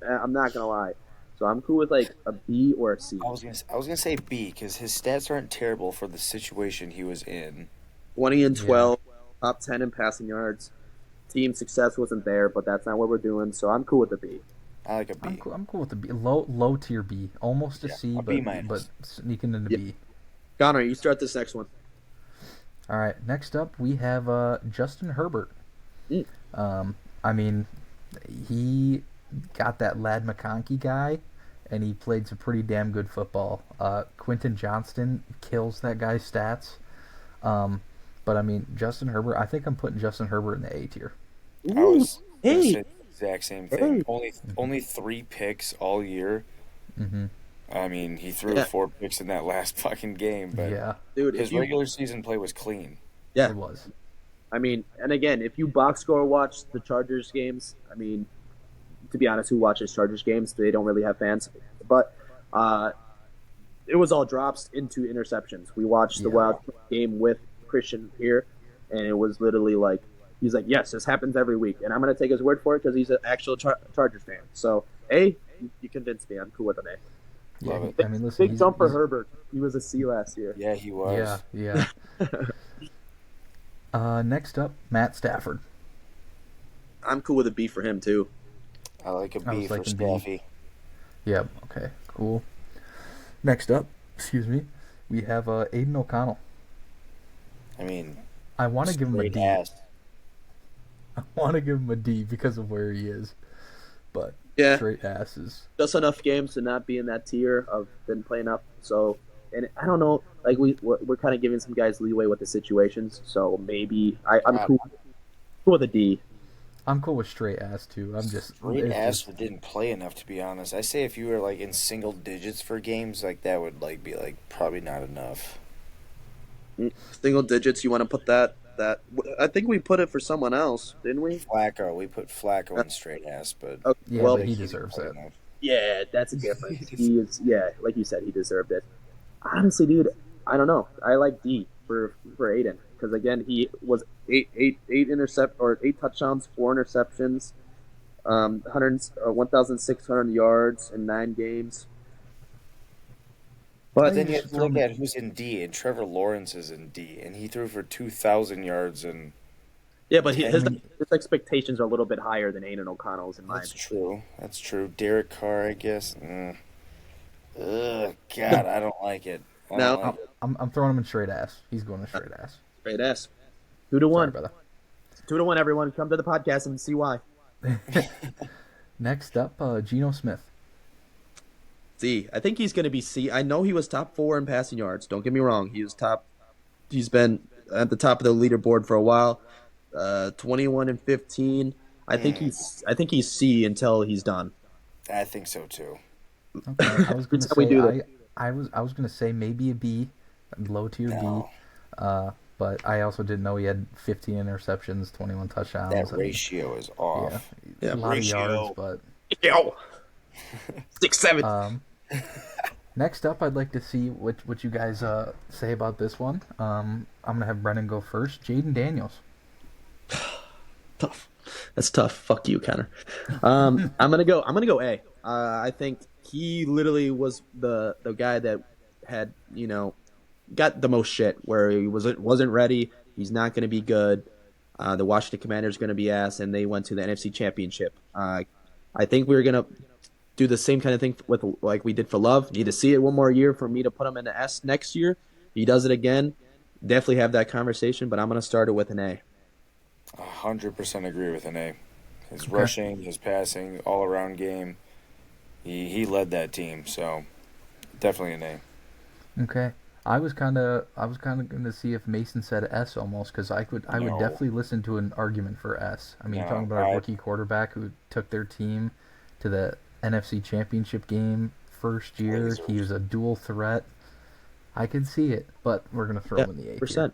I'm not gonna lie. So I'm cool with like a B or a C. I was gonna say B because his stats aren't terrible for the situation he was in. 20 and Yeah. 12, top 10 in passing yards. Team success wasn't there, but that's not what we're doing. So I'm cool with the B. I like a B. I'm cool with the B. Low tier B. Almost a Yeah, C, a B but minus. sneaking into Yeah. B. Connor, you start this next one. All right. Next up, we have Justin Herbert. Mm. I mean, he got that Lad McConkey guy, and he played some pretty damn good football. Quentin Johnston kills that guy's stats. But I mean, Justin Herbert. I think I'm putting Justin Herbert in the A tier. I was gonna Hey, say the exact same thing. Hey. Only 3 picks all year. Mm-hmm. I mean, he threw Yeah. 4 picks in that last fucking game, but Yeah, dude, his regular season play was clean. yeah, it was. I mean, and again, if you box score watch the Chargers games, I mean, to be honest, who watches Chargers games? They don't really have fans, but it was all drops into interceptions. We watched the Yeah. Wild game with Christian here, and it was literally like he's like, "Yes, this happens every week," and I'm gonna take his word for it because he's an actual Chargers fan. So, you convinced me. I'm cool with an A. Yeah, Love I mean, listen, Big jump for Herbert. He was a C last year. Yeah, he was. Yeah. Next up, Matt Stafford. I'm cool with a B for him too. I like a I B was for liking B. Staffy. Yep. Okay. Cool. Next up, excuse me, we have Aiden O'Connell. I mean, I want to give him a straight D. ass. I want to give him a D because of where he is, but Yeah. straight asses. Just enough games to not be in that tier of didn't play enough. So, and I don't know, like we're kind of giving some guys leeway with the situations. So maybe I'm cool with a D. I'm cool with straight ass too. I'm just Straight it's ass just- didn't play enough, to be honest. I say if you were like in single digits for games, like that would like be like probably not enough. Single digits. You want to put that? I think we put it for someone else, didn't we? Flacco, we put Flacco in straight ass, but Okay, Yeah, well, but he he deserves didn't that. play enough. yeah, that's a difference. He is, yeah, like you said, he deserved it. Honestly, dude, I don't know. I like D for Aiden because again, he was eight touchdowns, 4 interceptions, 1,600 yards in 9 games. But But then you you have should to throw look him- at who's in D, and Trevor Lawrence is in D, and he threw for 2,000 yards, and yeah, but I his mean- expectations are a little bit higher than Aiden O'Connell's in my that's opinion. true. That's true. Derek Carr, I guess. Ugh, God, I don't like it. I Now- don't like it. I'm throwing him in straight ass. He's going to straight ass. Great ass. 2-1. Sorry, brother. 2-1, everyone. Come to the podcast and see why. Next up, Geno Smith. C. I think he's going to be C. I know he was top 4 in passing yards. Don't get me wrong. He was top. He's been at the top of the leaderboard for a while. 21 and 15. I think he's C until he's done. I think so too. Okay, I was going to That's how we do say it. I was going to say maybe a B, low tier No, D. But I also didn't know he had 15 interceptions, 21 touchdowns. that I mean, ratio is yeah, off. Yeah, a lot ratio. of yards, but Yo. 6'7". next up, I'd like to see what you guys say about this one. I'm gonna have Brennan go first. Jaden Daniels. Tough. That's tough. Fuck you, Connor. I'm gonna go A. I think he literally was the guy that had got the most shit where he wasn't ready. He's not gonna be good. The Washington Commanders gonna be ass, and they went to the NFC Championship. I think we're gonna do the same kind of thing with like we did for Love. Need to see it one more year for me to put him in the S next year. He does it again. Definitely have that conversation, but I'm gonna start it with an A. 100% agree with an A. His Okay. rushing, his passing, all around game. He led that team, so definitely an A. Okay. I was kind of going to see if Mason said S almost because I would No, definitely listen to an argument for S. I mean, you're talking no, about a rookie quarterback who took their team to the NFC Championship game first year. He Blazers. was a dual threat. I can see it, but we're gonna throw Yeah, him in the A tier. 100%.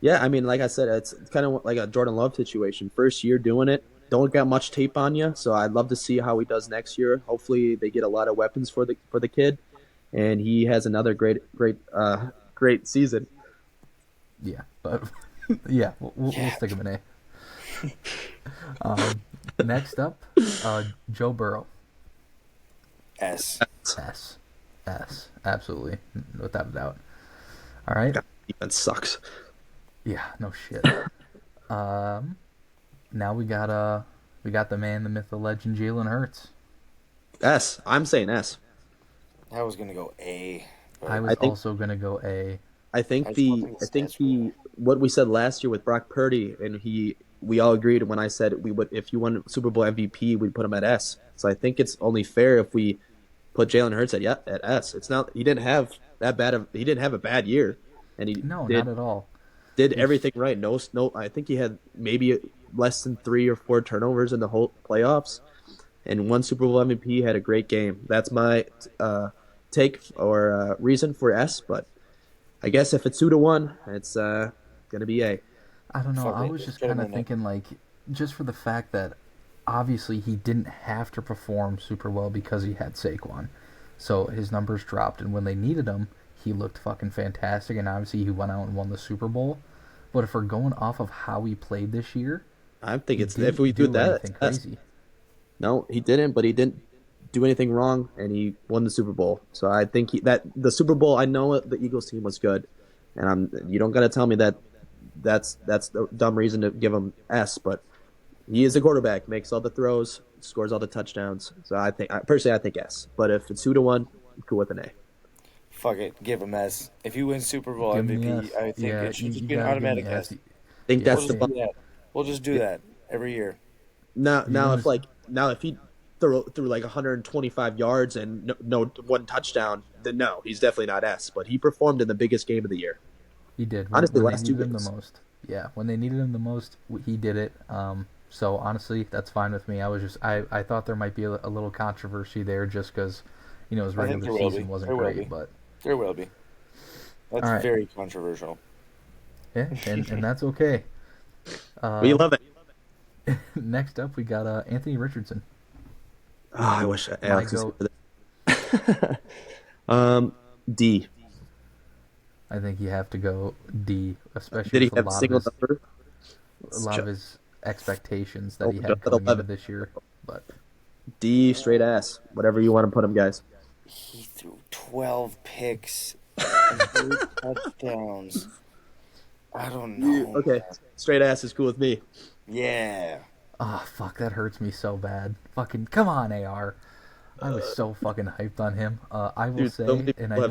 Yeah, I mean, like I said, it's kind of like a Jordan Love situation. First year doing it, don't got much tape on you, so I'd love to see how he does next year. Hopefully, they get a lot of weapons for the kid, and he has another great season. Yeah, but yeah, we'll Yeah. stick him in A. Um, Next up, Joe Burrow. S. S, S, absolutely, without a doubt. All right. God, defense sucks. Yeah, no shit. Um, Now we got the man, the myth, the legend, Jalen Hurts. S. I'm saying S. I was gonna go A, I but was I think also gonna go A. I just don't think I the think stats were there. what we said last year with Brock Purdy and we all agreed when I said we would if you won Super Bowl MVP we'd put him at S. So I think it's only fair if we put Jalen Hurts at at S. It's not he didn't have he didn't have a bad year, and he No, not at all. did It's everything right. No, I think he had maybe less than 3 or 4 turnovers in the whole playoffs, and one Super Bowl MVP had a great game. That's my take or reason for S, but I guess if it's 2-1, it's gonna be A. I don't know. Fuck I it. was Let's just put him kind of in it. thinking like just for the fact that obviously he didn't have to perform super well because he had Saquon. So his numbers dropped and when they needed him, he looked fucking fantastic and obviously he went out and won the Super Bowl. But if we're going off of how he played this year, I think he it's if we didn't do do that, it's anything S. crazy. No, he didn't, but he didn't do anything wrong, and he won the Super Bowl. So I think that the Super Bowl. I know the Eagles team was good, and you don't got to tell me that that's the dumb reason to give him S, but he is a quarterback, makes all the throws, scores all the touchdowns. So personally, I think S. But if it's 2-1, I'm cool with an A. Fuck it. Give him S. If you win Super Bowl Give him the MVP, S. I think Yeah, it should just you be an gotta give him the automatic S. S. Think Yeah, We'll that's the just and do that. We'll just do yeah. that every year. you want Now if he threw like 125 yards and no one touchdown, then no, he's definitely not S. But he performed in the biggest game of the year. He did Honestly, when they last two needed him the games. most. Yeah, when they needed him the most, he did it. So honestly, that's fine with me. I thought there might be a little controversy there just because, his I think regular there will season be. wasn't There will great. be. But There will be. all That's right, very controversial. yeah, and that's okay. We Uh, love it. Next up, we got Anthony Richardson, Oh, I wish my Alex was goat. here. Um, D. I think you have to go D, especially Did he with have a single number? a It's lot of his expectations that oh, he just had at coming into 11. this year. But D straight ass. Whatever you want to put him, guys. He threw 12 picks and 8 touchdowns. I don't know, Okay, man. straight ass is cool with me. Yeah. ah, fuck, that hurts me so bad. Fucking come on, AR. I was so fucking hyped on him. I will Dude, so say, many and people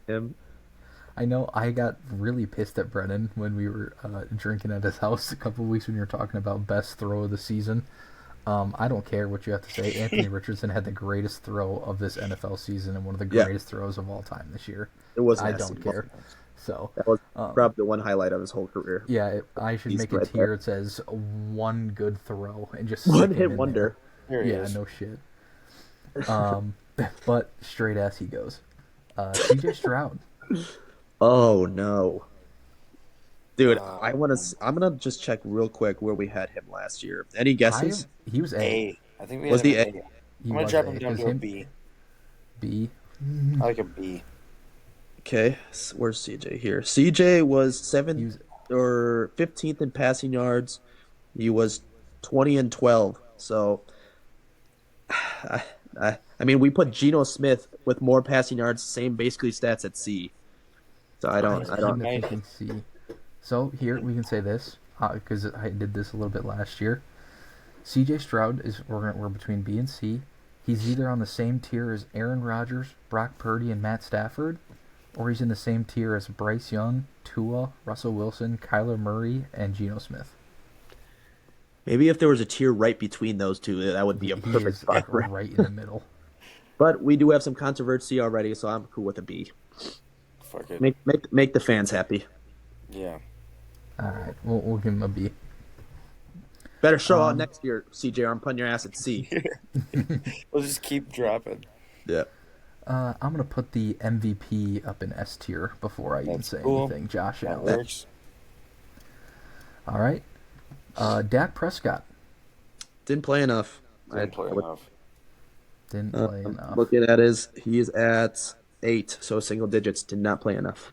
have him. I know, I got really pissed at Brennan when we were drinking at his house a couple of weeks when you were talking about best throw of the season. I don't care what you have to say. Anthony Richardson had the greatest throw of this NFL season and one of the Yeah, greatest throws of all time this year. it was I nasty. don't care. So, That was um, probably the one highlight of his whole career. yeah, I should He's make a right there. tier. It says one good throw and just One stick him hit in there. wonder. Here he Yeah, is. no shit. Um, but straight ass he goes. CJ Stroud. Oh no, dude! I want Um, to. I'm gonna just check real quick where we had him last year. Any I guesses? he was A. A. I think we had Was him the at A? A. He I'm gonna was A drop him down because to a him B. B. I like a B. Okay, where's CJ here? CJ was He 7th was or 15th in passing yards. He was 20-12. So, I, I mean, we put Geno Smith with more passing yards, same basically stats at C. So I I He don't. kind of might. thinking C. So here we can say this because I did this a little bit last year. C.J. Stroud is we're between B and C. He's either on the same tier as Aaron Rodgers, Brock Purdy, and Matt Stafford, or he's in the same tier as Bryce Young, Tua, Russell Wilson, Kyler Murray, and Geno Smith. Maybe if there was a tier right between those two, that would be a He perfect is like spot for him. right in the middle. But we do have some controversy already, so I'm cool with a B. Fuck it. Make the fans happy. Yeah. All right, we'll give him a B. Better show out Um, next year, CJ. Or I'm putting your ass at C. We'll just keep dropping. Yeah. I'm gonna put the MVP up in S tier before I even That's say cool. anything. Josh That Allen. works. All right. Dak Prescott Didn't play enough. Didn't play enough. didn't play enough. Looking at he's at 8, so single digits. Did not play enough.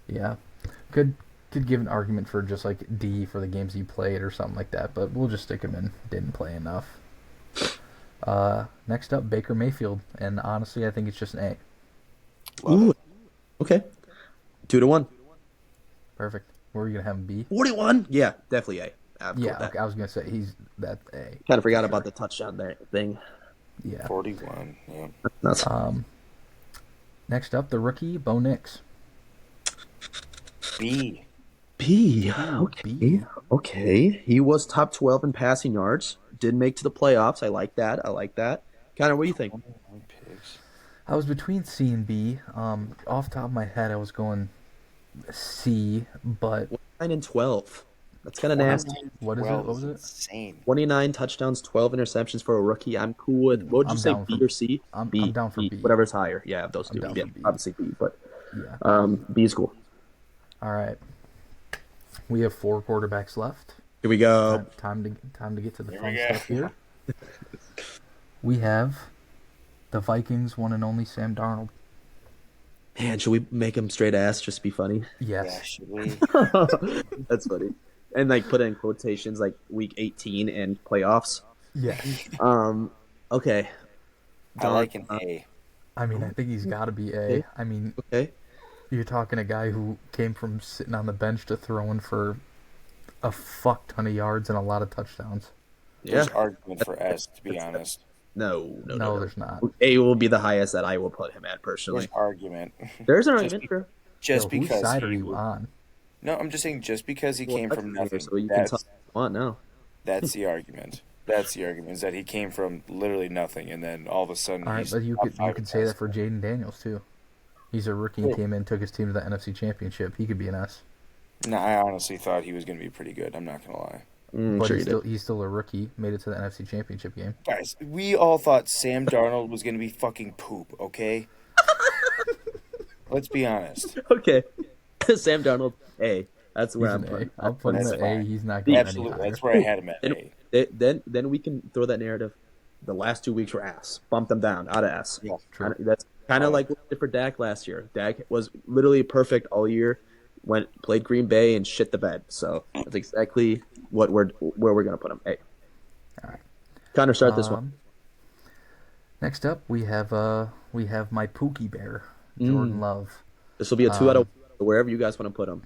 Yeah, could give an argument for just like D for the games he played or something like that, but we'll just stick him in. Didn't play enough. Next up, Baker Mayfield, and honestly, I think it's just an A. Love Ooh, it. okay. 2-1. Perfect. Where are you gonna have him B? 41. Yeah, definitely A. I'm cool Yeah, with that. okay, I was gonna say he's that A. Kind of forgot for about sure. the touchdown there thing. Yeah. 41. Yeah. That's Next up, the rookie Bo Nix. B. B. Ooh, Okay. B. Okay. He was top 12 in passing yards. Did make to the playoffs. I like that. Connor, what do you think? 21 picks. I was between C and B. Off the top of my head, I was going C, but 9 and 12. That's kind of nasty. 29, what is it? 12 What was it? insane. 29 touchdowns, 12 interceptions for a rookie. I'm cool with. What would you I'm say, down B for. or C? I'm down for B. B. Whatever's higher. Yeah, of those I'm two. down Yeah, for B. obviously B, but Yeah. B is cool. All right. We have 4 quarterbacks left. Here we go. Time to get to the Here fun we go. stuff here. We have the Vikings one and only Sam Darnold. Man, should we make him straight ass just to be funny? Yeah, Yes. should we? That's funny. And like put in quotations like week 18 and playoffs. Yes. Okay. I like an A. I mean, I think he's got to be A. Okay. I mean, Okay. you're talking a guy who came from sitting on the bench to throwing for a fuck ton of yards and a lot of touchdowns. Yeah. There's argument for S, to be honest. No. There's not. A will be the highest that I will put him at personally. There's argument. There's an Just argument be- for. Just Yo, whose because side are he you on? No, I'm just saying just because he came from nothing. So you can tell what now. That's the argument. That's the argument, is that he came from literally nothing, and then all of a sudden All right, he's but you top could 5 say in that for Jaden Daniels too. He's a rookie and came in, took his team to the NFC Championship. He could be an S. No, I honestly thought he was going to be pretty good. I'm not going to lie. But Sure you did. he's still a rookie. Made it to the NFC Championship game. Guys, we all thought Sam Darnold was going to be fucking poop, okay? Let's be honest. Okay. Sam Darnold, A. That's where He's I'm an putting. A. I'll put him That's at A. fine. He's not going any Absolutely. higher. That's where I had him at A. Then we can throw that narrative. The last 2 weeks were ass. Bump them down out of S. Yeah, True. That's kind of like what we did for Dak last year. Dak was literally perfect all year. Played Green Bay and shit the bed. So that's exactly where we're gonna put him. A. All right. Connor, start this one. Next up, we have my Pookie Bear, Jordan Love. This will be a 2 out of wherever you guys want to put him.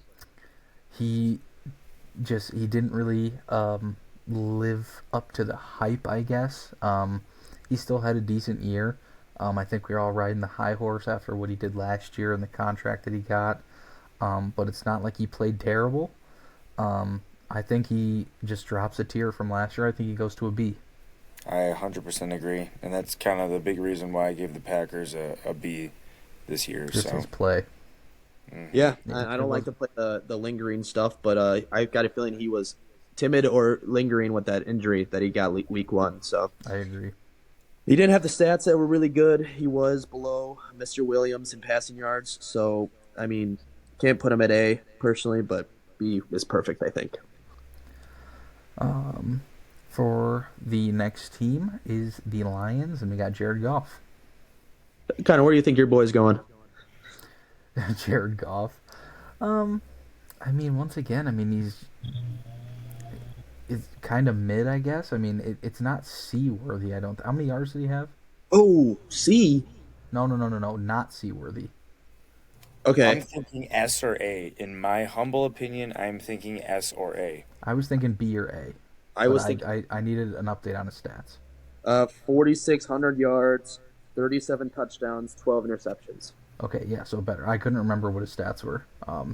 He didn't really live up to the hype, I guess. He still had a decent year. I think we were all riding the high horse after what he did last year and the contract that he got. But it's not like he played terrible. I think he just drops a tier from last year. I think he goes to a B. I 100% agree. And that's kind of the big reason why I gave the Packers a B this year. Just So his play. Yeah, Yeah, I it don't like was- to play the lingering stuff, but I've got a feeling he was timid or lingering with that injury that he got week 1. So I agree. he didn't have the stats that were really good. He was below Mr. Williams in passing yards. So I mean, can't put him at A personally, but B is perfect, I think. For the next team is the Lions, and we got Jared Goff. Connor, where do you think your boy's going? Jared Goff. I mean, once again, he's kind of mid, I guess. I mean, it's not C worthy. I don't. How many yards did he have? Oh, C. No, not C worthy. Okay. I'm thinking S or A. In my humble opinion, I'm thinking S or A. I was thinking B or A. I but was thinking I needed an update on his stats. 4,600 yards, 37 touchdowns, 12 interceptions. Okay, yeah, so better. I couldn't remember what his stats were.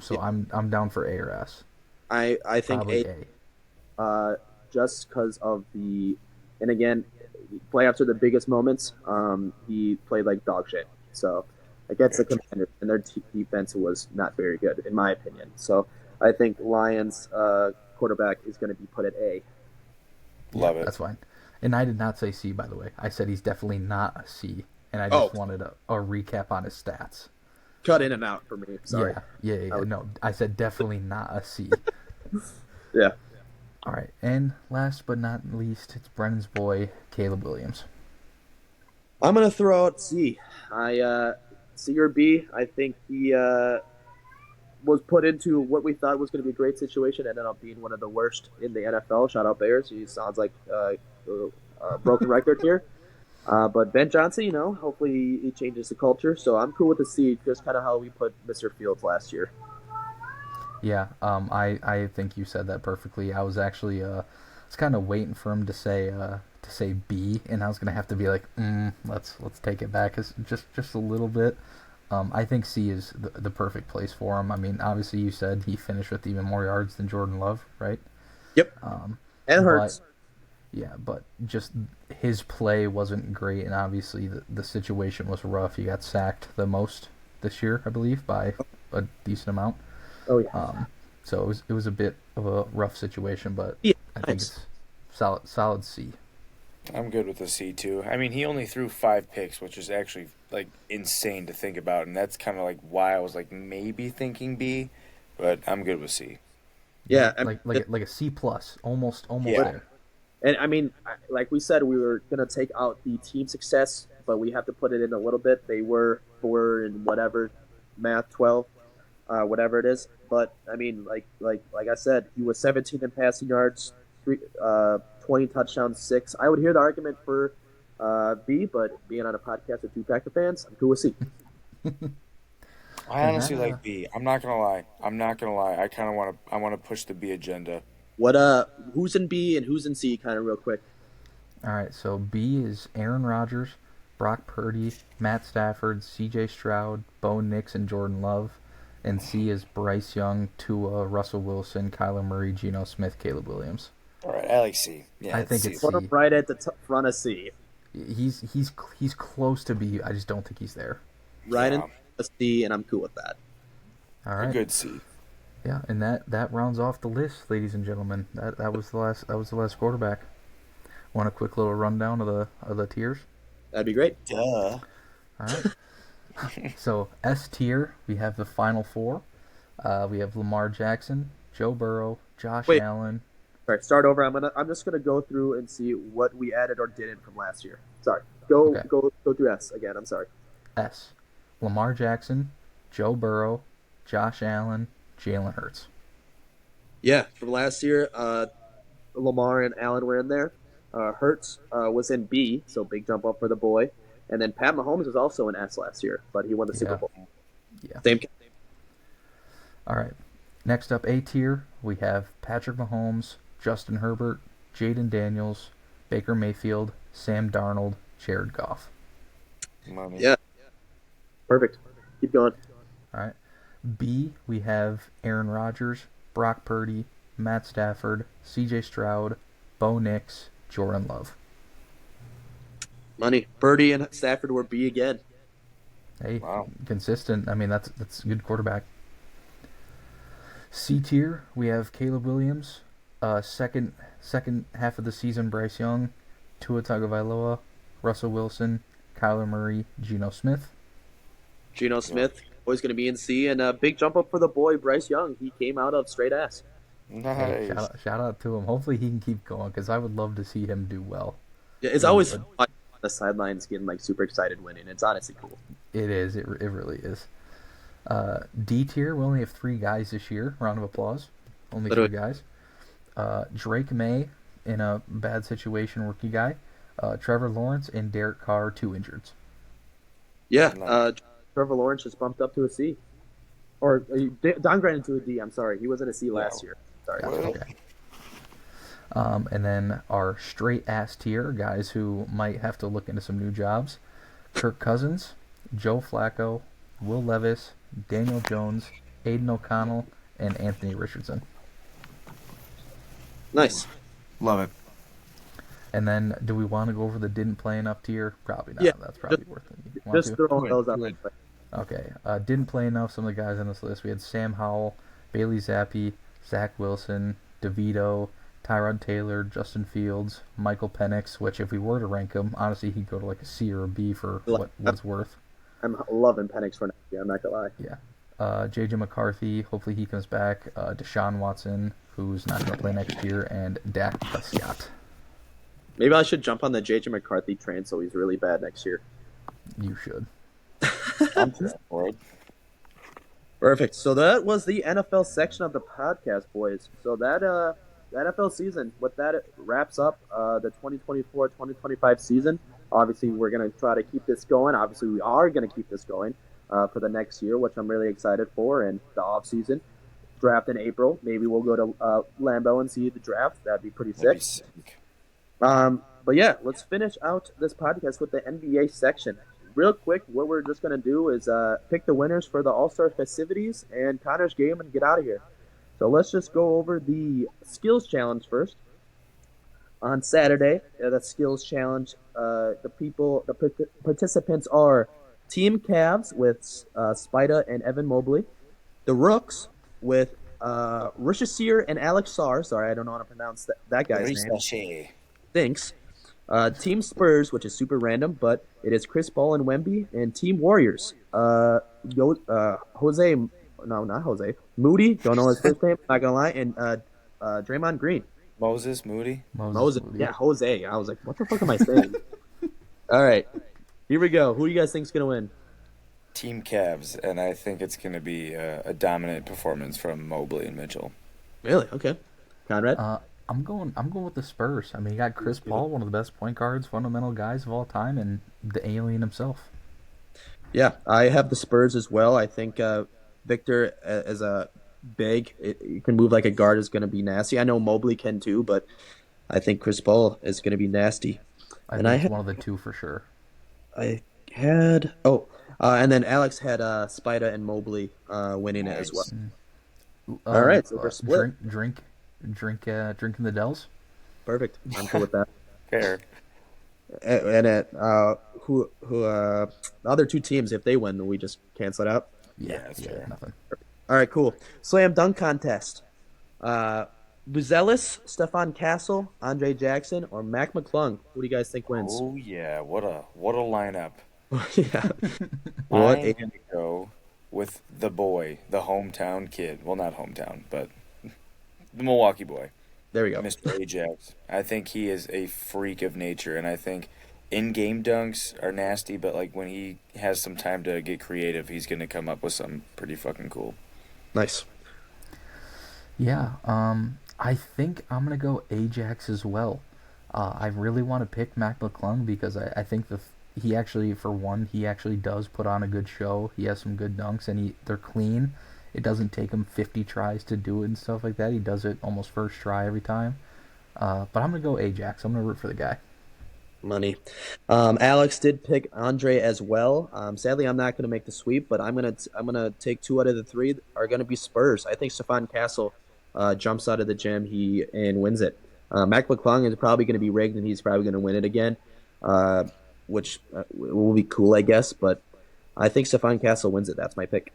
So Yeah, I'm down for A or S. I think Probably A, A. uh, just because of the, and again, playoffs are the biggest moments. He played like dog shit. So against the Gotcha. Commanders, and their defense was not very good, in my opinion. So I think Lions quarterback is going to be put at A. Yeah, Love it. that's fine. And I did not say C, by the way. I said he's definitely not a C, and I Oh, just wanted a recap on his stats. cut in and out for me. Sorry. Yeah. No, I said definitely not a C. Yeah. All right, and last but not least, it's Brennan's boy, Caleb Williams. I'm gonna throw out C. I C or B. I think he was put into what we thought was going to be a great situation, ended up being one of the worst in the NFL. Shout out Bears. He sounds like a broken record here. But Ben Johnson, hopefully he changes the culture. So I'm cool with the C, just kind of how we put Mr. Fields last year. Yeah, I think you said that perfectly. I was actually was kind of waiting for him to say B, and I was gonna have to be like, let's take it back just a little bit. I think C is the perfect place for him. I mean, obviously you said he finished with even more yards than Jordan Love, right? Yep, Um, and but Hurts. yeah, but just his play wasn't great, and obviously the situation was rough. He got sacked the most this year, I believe, by a decent amount. Oh yeah, Um, so it was a bit of a rough situation, but yeah, I think nice. it's solid C. I'm good with the C too. I mean, he only threw 5 picks, which is actually like insane to think about, and that's kind of like why I was like maybe thinking B, but I'm good with C. Yeah, Yeah, I mean, like a C plus, almost Yeah, there. and I mean, like we said, we were gonna take out the team success, but we have to put it in a little bit. They were 4 and whatever, math 12, whatever it is. But I mean, like I said, he was 17 in passing yards, 20 touchdowns, six. I would hear the argument for B, but being on a podcast with two Packer fans, I'm cool with C. I And that honestly like B. I'm not gonna lie. I'm not gonna lie. I kind of want to. I want to push the B agenda. What who's in B and who's in C? Kind of real quick. all right. So B is Aaron Rodgers, Brock Purdy, Matt Stafford, C.J. Stroud, Bo Nix, and Jordan Love. And C is Bryce Young, Tua, Russell Wilson, Kyler Murray, Geno Smith, Caleb Williams. All right, I like C. Yeah, I it's think C. it's Put him C. right at the front of C. He's close to B. I just don't think he's there. Right in Yeah, the C, and I'm cool with that. All a right. good C. Yeah, and that rounds off the list, ladies and gentlemen. That was the last quarterback. Want a quick little rundown of the tiers? That'd be great. Duh. All right. So S tier, we have the final four. We have Lamar Jackson, Joe Burrow, Josh Wait, Allen. sorry. Start over. I'm just gonna go through and see what we added or didn't from last year. Sorry. Go Okay. go go through S again. I'm sorry. S. Lamar Jackson, Joe Burrow, Josh Allen, Jalen Hurts. Yeah, from last year, Lamar and Allen were in there. Hurts was in B, so big jump up for the boy. And then Pat Mahomes was also in S last year, but he won the Super Yeah, Bowl. yeah. Same. All right. Next up, A tier, we have Patrick Mahomes, Justin Herbert, Jaden Daniels, Baker Mayfield, Sam Darnold, Jared Goff. Money. Yeah, perfect. Keep going. All right. B, we have Aaron Rodgers, Brock Purdy, Matt Stafford, C.J. Stroud, Bo Nix, Jordan Love. Money. Birdie and Stafford were B again. Hey, Wow. consistent. I mean, that's a good quarterback. C tier, we have Caleb Williams, second half of the season, Bryce Young, Tua Tagovailoa, Russell Wilson, Kyler Murray, Geno Smith. Geno Yeah. Smith always going to be in C, and a big jump up for the boy Bryce Young. He came out of straight ass. Hey, Nice. shout out to him. Hopefully he can keep going because I would love to see him do well. Yeah, it's He, always fun on the sidelines getting like super excited winning. It's honestly cool. it is. It really is. D tier, we only have three guys this year. Round of applause. Only three Literally. guys. Drake May in a bad situation, rookie guy. Trevor Lawrence and Derek Carr, two injured. Yeah, Nice. Trevor Lawrence just bumped up to a C. Or downgraded to a D. I'm sorry. He was in a C Yeah. last year. Sorry. Gotcha. What? Okay. And then our straight ass tier, guys who might have to look into some new jobs: Kirk Cousins, Joe Flacco, Will Levis, Daniel Jones, Aiden O'Connell, and Anthony Richardson. Nice. Love it. And then, do we want to go over the didn't play enough tier? Probably Yeah, not. That's just probably worth it. You want just to? throwing Good, those out. good. Okay. Didn't play enough. Some of the guys on this list. We had Sam Howell, Bailey Zappi, Zach Wilson, DeVito, Tyrod Taylor, Justin Fields, Michael Penix. Which, if we were to rank him, honestly, he'd go to like a C or a B for what it's worth. I'm loving Penix for next year. I'm not gonna lie. Yeah. JJ McCarthy. Hopefully he comes back. Deshaun Watson, who's not going to play next year, and Dak Prescott. Maybe I should jump on the JJ McCarthy train so he's really bad next year. You should. I'm for it. Perfect. So that was the NFL section of the podcast, boys. So the NFL season, with that, it wraps up the 2024-2025 season. Obviously, we're going to try to keep this going. Obviously, we are going to keep this going for the next year, which I'm really excited for. And the off season draft in April. Maybe we'll go to Lambeau and see the draft. That'd be pretty That'd sick. be sick. But yeah, let's finish out this podcast with the NBA section. Real quick, what we're just gonna do is pick the winners for the All-Star festivities and Connor's game and get out of here. So let's just go over the skills challenge first. On Saturday, the skills challenge. The participants are Team Cavs with Spida and Evan Mobley, the Rooks with Rishasir and Alex Sarr. Sorry, I don't know how to pronounce that guy's name. Risache. Thanks. Team Spurs, which is super random, but it is Chris Paul and Wemby, and Team Warriors. Jose, no, not Jose. Moody, don't know his first name, not gonna lie, and Draymond Green. Moses Moody. Moses, Moody. yeah, Jose. I was like, what the fuck am I saying? All right, here we go. Who do you guys think's gonna win? Team Cavs, and I think it's going to be a dominant performance from Mobley and Mitchell. Really? Okay. Conrad. I'm going with the Spurs. I mean, you got Chris Paul, one of the best point guards, fundamental guys of all time, and the alien himself. Yeah, I have the Spurs as well. I think Victor as a big, you can move like a guard is going to be nasty. I know Mobley can too, but I think Chris Paul is going to be nasty. I And think it's one of the two for sure. I had and then Alex had Spida and Mobley winning it as well. Nice. All right, so we're split. Drinking the Dells. Perfect. I'm cool with that. Fair. And at the other two teams, if they win, then we just cancel it out. Yeah, that's fair. Nothing. All right, cool. Slam dunk contest. Buzelis, Stefan Castle, Andre Jackson, or Mac McClung. Who do you guys think wins? Oh yeah, what a lineup. Yeah. What I'm gonna go with the boy, the hometown kid. Well, not hometown, but the Milwaukee boy, There we go. Mr. Ajax. I think he is a freak of nature, and I think in-game dunks are nasty, but like when he has some time to get creative, he's gonna come up with something pretty fucking cool. Nice. Yeah. I think I'm gonna go Ajax as well. I really want to pick Mac McClung because I think he actually, for one, he actually does put on a good show. He has some good dunks, and they're clean. It doesn't take him 50 tries to do it and stuff like that. He does it almost first try every time. But I'm gonna go Ajax. I'm gonna root for the guy. Money. Alex did pick Andre as well. Sadly, I'm not going to make the sweep, but I'm gonna take two out of the three are going to be Spurs. I think Stefan Castle jumps out of the gym and wins it. Mac McClung is probably going to be rigged, and he's probably going to win it again, which will be cool, I guess. But I think Stefan Castle wins it. That's my pick.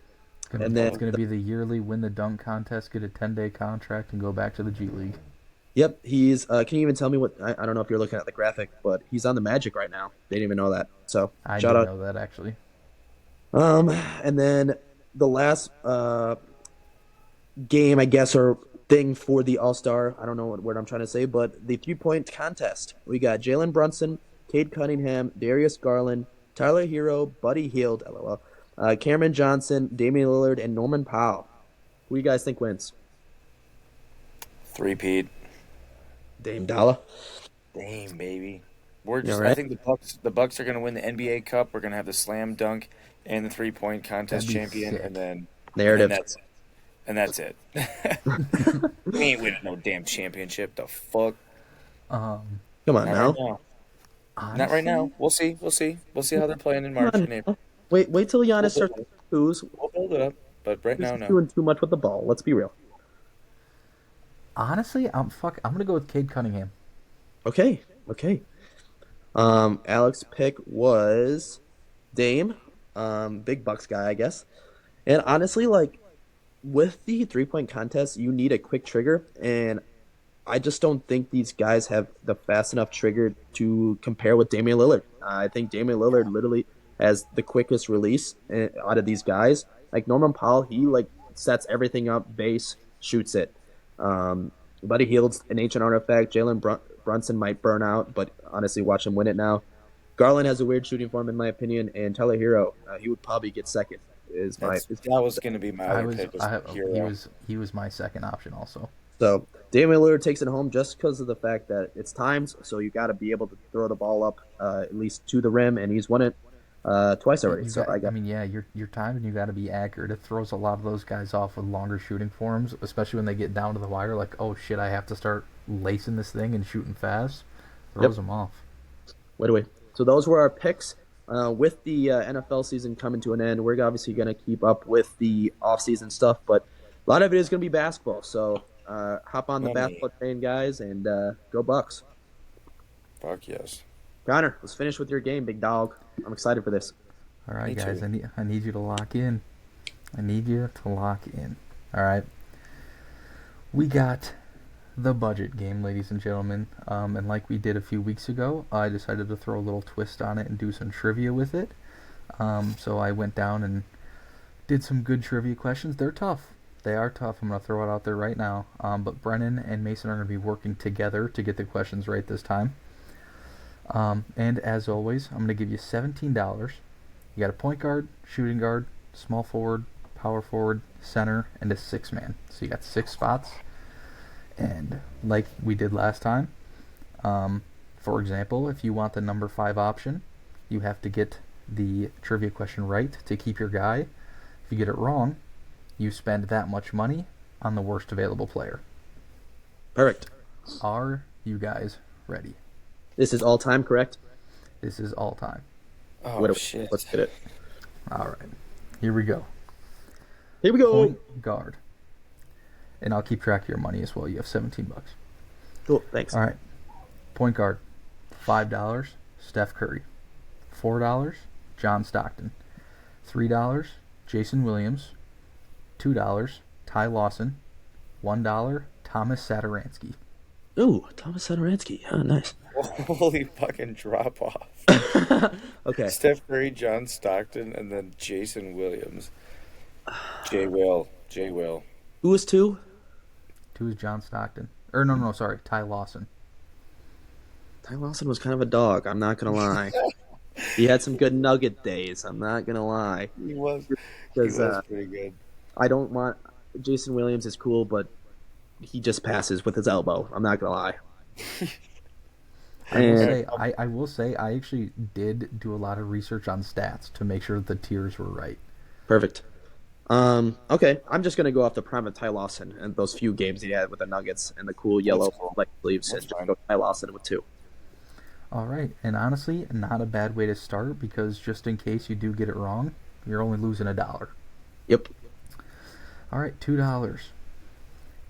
And then It's gonna be the yearly win the dunk contest, get a 10-day contract, and go back to the G League. Yep, he's. Can you even tell me what? I don't know if you're looking at the graphic, but he's on the Magic right now. They didn't even know that. So I shout didn't out. know that actually. And then the last game, I guess, or thing for the All Star. I don't know what word I'm trying to say, but the 3-point contest. We got Jalen Brunson, Cade Cunningham, Darius Garland, Tyler Hero, Buddy Hield, LOL, Cameron Johnson, Damian Lillard, and Norman Powell. Who do you guys think wins? Three-peat. Dame Dalla. Damn, baby. We're You just. all right? I think the Bucks are gonna win the NBA Cup. We're gonna have the slam dunk and the 3-point contest That'd be champion, sick. and then Narrative. that's it. and that's it. We ain't winning no damn championship. The fuck? Um, Come on Not right now. now. Not right now. honestly, We'll see. We'll see. We'll see how they're playing in Come March on and April. now. Wait till We'll Giannis build starts it. twos. We'll build it up. But right now, He's no. doing too much with the ball. Let's be real. honestly, I'm gonna go with Cade Cunningham. Okay. Okay. Alex's pick was Dame. Big Bucks guy, I guess. And honestly, like with the 3-point contest, you need a quick trigger, and I just don't think these guys have the fast enough trigger to compare with Damian Lillard. I think Damian Lillard literally has the quickest release out of these guys. Like Norman Powell, he like sets everything up, base, shoots it. Um, Buddy Hield's an ancient artifact. Brunson might burn out, but honestly, watch him win it now. Garland has a weird shooting form, in my opinion, and Tyler Hero, he would probably get second. Is my That was going to be my I other was pick is I Hero. he was my second option also. So Damian Lillard takes it home just because of the fact that it's times. So you got to be able to throw the ball up at least to the rim, and he's won it twice already. You So got I I got mean yeah, your time and you got to be accurate. It throws a lot of those guys off with longer shooting forms, especially when they get down to the wire. Like oh shit, I have to start lacing this thing and shooting fast. Throws yep. them off. Wait away. So those were our picks. With the NFL season coming to an end, we're obviously going to keep up with the off-season stuff, but a lot of it is going to be basketball. So hop on the Money. basketball train, guys, and go Bucks. Fuck yes. Connor, let's finish with your game, big dog. I'm excited for this. All right, Me guys, too. I need you to lock in. I need you to lock in. All right. We got the budget game, ladies and gentlemen. And like we did a few weeks ago, I decided to throw a little twist on it and do some trivia with it. So I went down and did some good trivia questions. They're tough. They are tough. I'm going to throw it out there right now. But Brennan and Mason are going to be working together to get the questions right this time. And as always, I'm going to give you $17. You got a point guard, shooting guard, small forward, power forward, center, and a six man. So you got 6 spots. And like we did last time, for example, if you want the number 5 option, you have to get the trivia question right to keep your guy. If you get it wrong, you spend that much money on the worst available player. Perfect. Are you guys ready? This is all time, correct? This is all time. Oh Wait, let's shit. get it. All right. Here we go. Here we go. Point guard. And I'll keep track of your money as well. You have $17. Cool. Thanks. All right. Point guard. $5, Steph Curry. $4, John Stockton. $3, Jason Williams. $2, Ty Lawson. $1, Thomas Satoransky. Ooh, Thomas Satoransky. Oh, nice. Holy fucking drop off. Okay. Steph Curry, John Stockton, and then Jason Williams. J Will. J Will. Who was two? 2 is John Stockton. Or no, sorry, Ty Lawson. Ty Lawson was kind of a dog. I'm not gonna lie. He had some good Nugget days. I'm not gonna lie. He was Because pretty good. I don't want Jason Williams is cool, but he just passes with his elbow. I'm not gonna lie. And I will say I actually did do a lot of research on stats to make sure that the tiers were right. perfect. Okay, I'm just gonna go off the prime of Ty Lawson and those few games he had with the Nuggets and the cool yellow cool. like sleeves, That's and just fine. go Ty Lawson with 2. All right, and honestly, not a bad way to start because just in case you do get it wrong, you're only losing $1. Yep. All right, $2.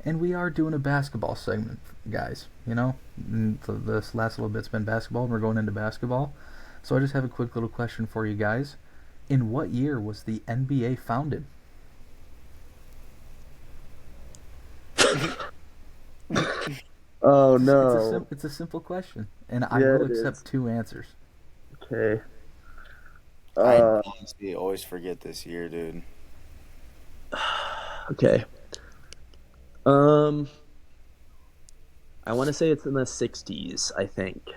And we are doing a basketball segment, guys. You know, this last little bit's been basketball, and we're going into basketball. So I just have a quick little question for you guys. In what year was the NBA founded? Oh It's no. it's a simple question, and I Yeah, will it accept is. 2 answers. Okay. I Uh, honestly always forget this year, dude. okay. Um, I want to say it's in the 60s, I think.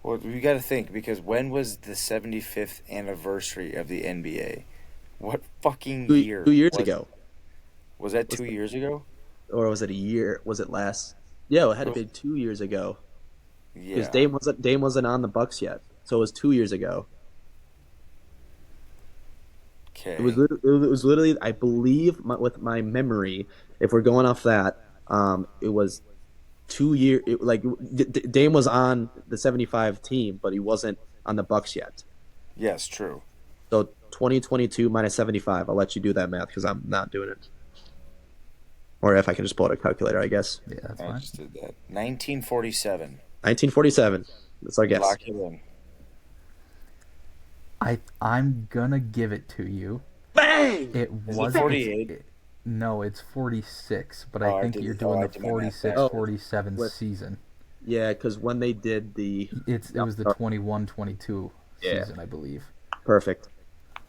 Well, you got to think because when was the 75th anniversary of the NBA? What fucking Two, year 2 years was ago. was that Was 2 years ago? or was it a year? Was it last? Yeah, it had It to was, be 2 years ago because yeah. Dame wasn't on the Bucks yet, so it was 2 years ago. Okay. It was literally, I believe, with my memory, if we're going off that, it was 2 year. Like Dame was on the 75 team, but he wasn't on the Bucks yet. Yes, true. So 2022 minus 75. I'll let you do that math because I'm not doing it. Or if I can just pull out a calculator, I guess. Yeah, that's I fine. just did that. 1947. 1947. That's our guess. Lock it in. I'm gonna give it to you. Bang! It Is it was it's 48? no, it's 46, but I Oh, I think did. you're Oh, doing I the did my math 46 Oh, backwards. 47 with season. yeah, because when they did the It was the 21-22 yeah, season, I believe. perfect.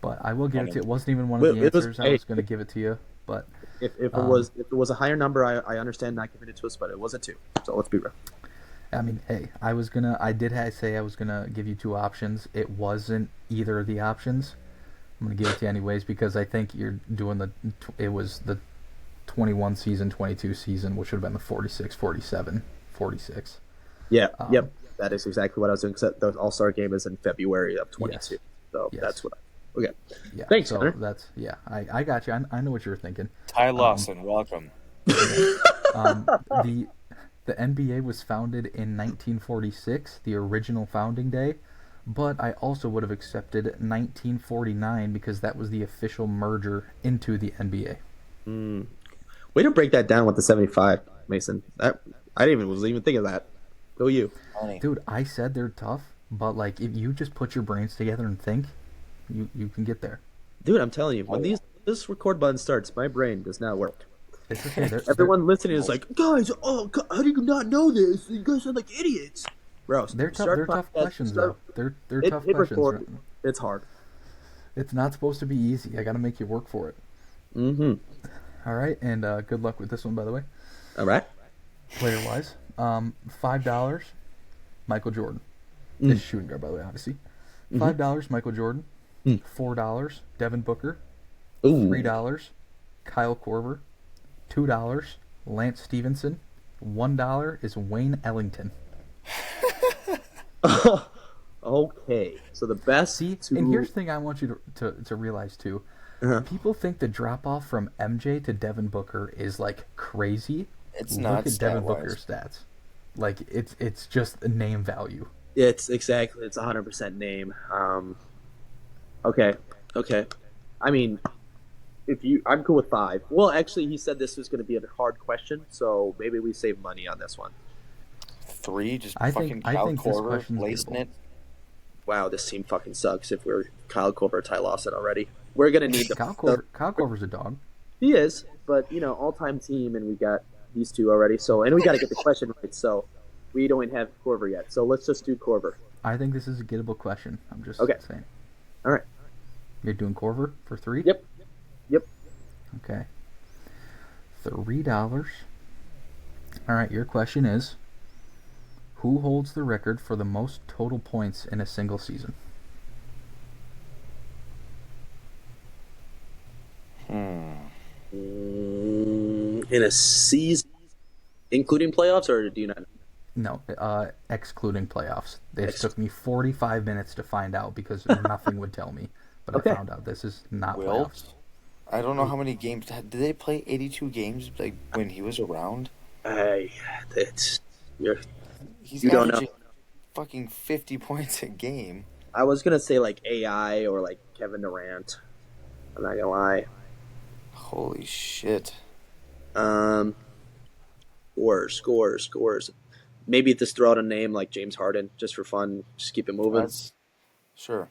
But I will give Kind it to of. you. It wasn't even one of Well, the it was answers I hey, was going to give it to you, but if it was a higher number, I understand not giving it to us, but it was a two. So let's be real. I mean, hey, I did say I was gonna give you two options. It wasn't either of the options. I'm gonna give it to you anyways because I think you're doing it was the 21 season, 22 season, which would have been the 46, 47, 46. Yeah, Um, yep. That is exactly what I was doing. Except the All Star game is in February of 22. yes, So that's yes, what okay. yeah. Thanks, So Connor. that's yeah. I got you. I know what you're thinking. Ty Um, Lawson, welcome. yeah. The NBA was founded in 1946, the original founding day, but I also would have accepted 1949 because that was the official merger into the NBA. Mm. Way to break that down with the 75, Mason. That I didn't even was even thinking of that. Go you. Funny. Dude, I said they're tough, but like if you just put your brains together and think, you can get there. Dude, I'm telling you, when Oh, this record button starts, my brain does not work. It's okay. They're Everyone listening is like, guys, oh, how do you not know this? You guys sound like idiots. Bro, they're tough. start They're tough podcast, questions start though. They're hit, tough hit questions. record. It's hard. It's not supposed to be easy. I got to make you work for it. Mm-hmm. All right, and good luck with this one, by the way. All right. Player wise, $5, Michael Jordan. This Mm. shooting guard, by the way, obviously. Mm-hmm. $5, Michael Jordan. Mm. $4, Devin Booker. Ooh. $3, Kyle Korver. $2, Lance Stevenson. $1 is Wayne Ellington. Okay. So the best See, and two. here's the thing I want you to realize too. Uh-huh. People think the drop off from MJ to Devin Booker is like crazy. it's Look not at Devin stat wise. Booker's stats. Like it's just a name value. It's exactly. It's 100% name. Okay. Okay. I mean, if you, I'm cool with five. Well, actually, he said this was going to be a hard question, so maybe we save money on this one. Three, just I think fucking I Kyle think this Korver question's lacing gettable. it. Wow, this team fucking sucks. If we're Kyle Korver, Ty Lawson already, we're gonna need Kyle Korver's a dog. he is, but all-time team, and we got these two already. So, and we got to get the question right. So, we don't have Korver yet. So let's just do Korver. I think this is a gettable question. I'm just Okay. saying. All right. You're doing Korver for three? Yep. Yep. Okay. $3. All right, your question is who holds the record for the most total points in a single season? Hmm. In a season, including playoffs, or do you not? No, excluding playoffs. This Ex- took me 45 minutes to find out because nothing would tell me. But Okay. I found out this is not playoffs. Wilt? I don't know how many games. Did they play 82 games like when he was around? I, it's you're, He's you don't know. averaging fucking 50 points a game. I was gonna say like AI or like Kevin Durant. I'm not gonna lie. Holy shit. Um, scores. Maybe just throw out a name like James Harden just for fun. Just keep it moving. That's sure.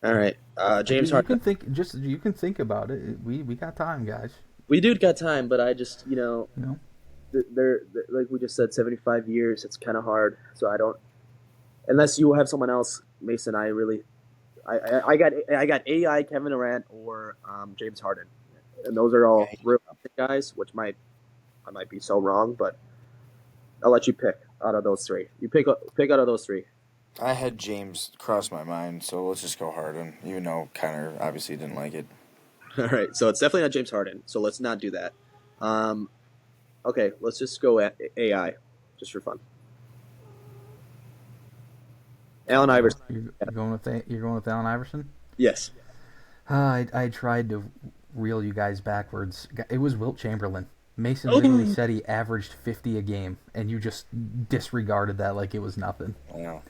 All right, James You Harden. can think you can think about it. We got time, guys. We do got time, but I just You know. they're like we just said, 75 years. It's kind of hard. So I don't unless you have someone else, Mason. I got AI, Kevin Durant, or James Harden, and those are all real guys. I might be so wrong, but I'll let you pick out of those three. You pick out of those three. I had James cross my mind, so let's just go Harden. Even though Connor obviously didn't like it. All right, so it's definitely not James Harden. So let's not do that. Um, okay, let's just go at AI, just for fun. Allen Iverson. You're going with Allen Iverson. Yes. I tried to reel you guys backwards. It was Wilt Chamberlain. Mason literally said he averaged 50 a game, and you just disregarded that like it was nothing. Yeah.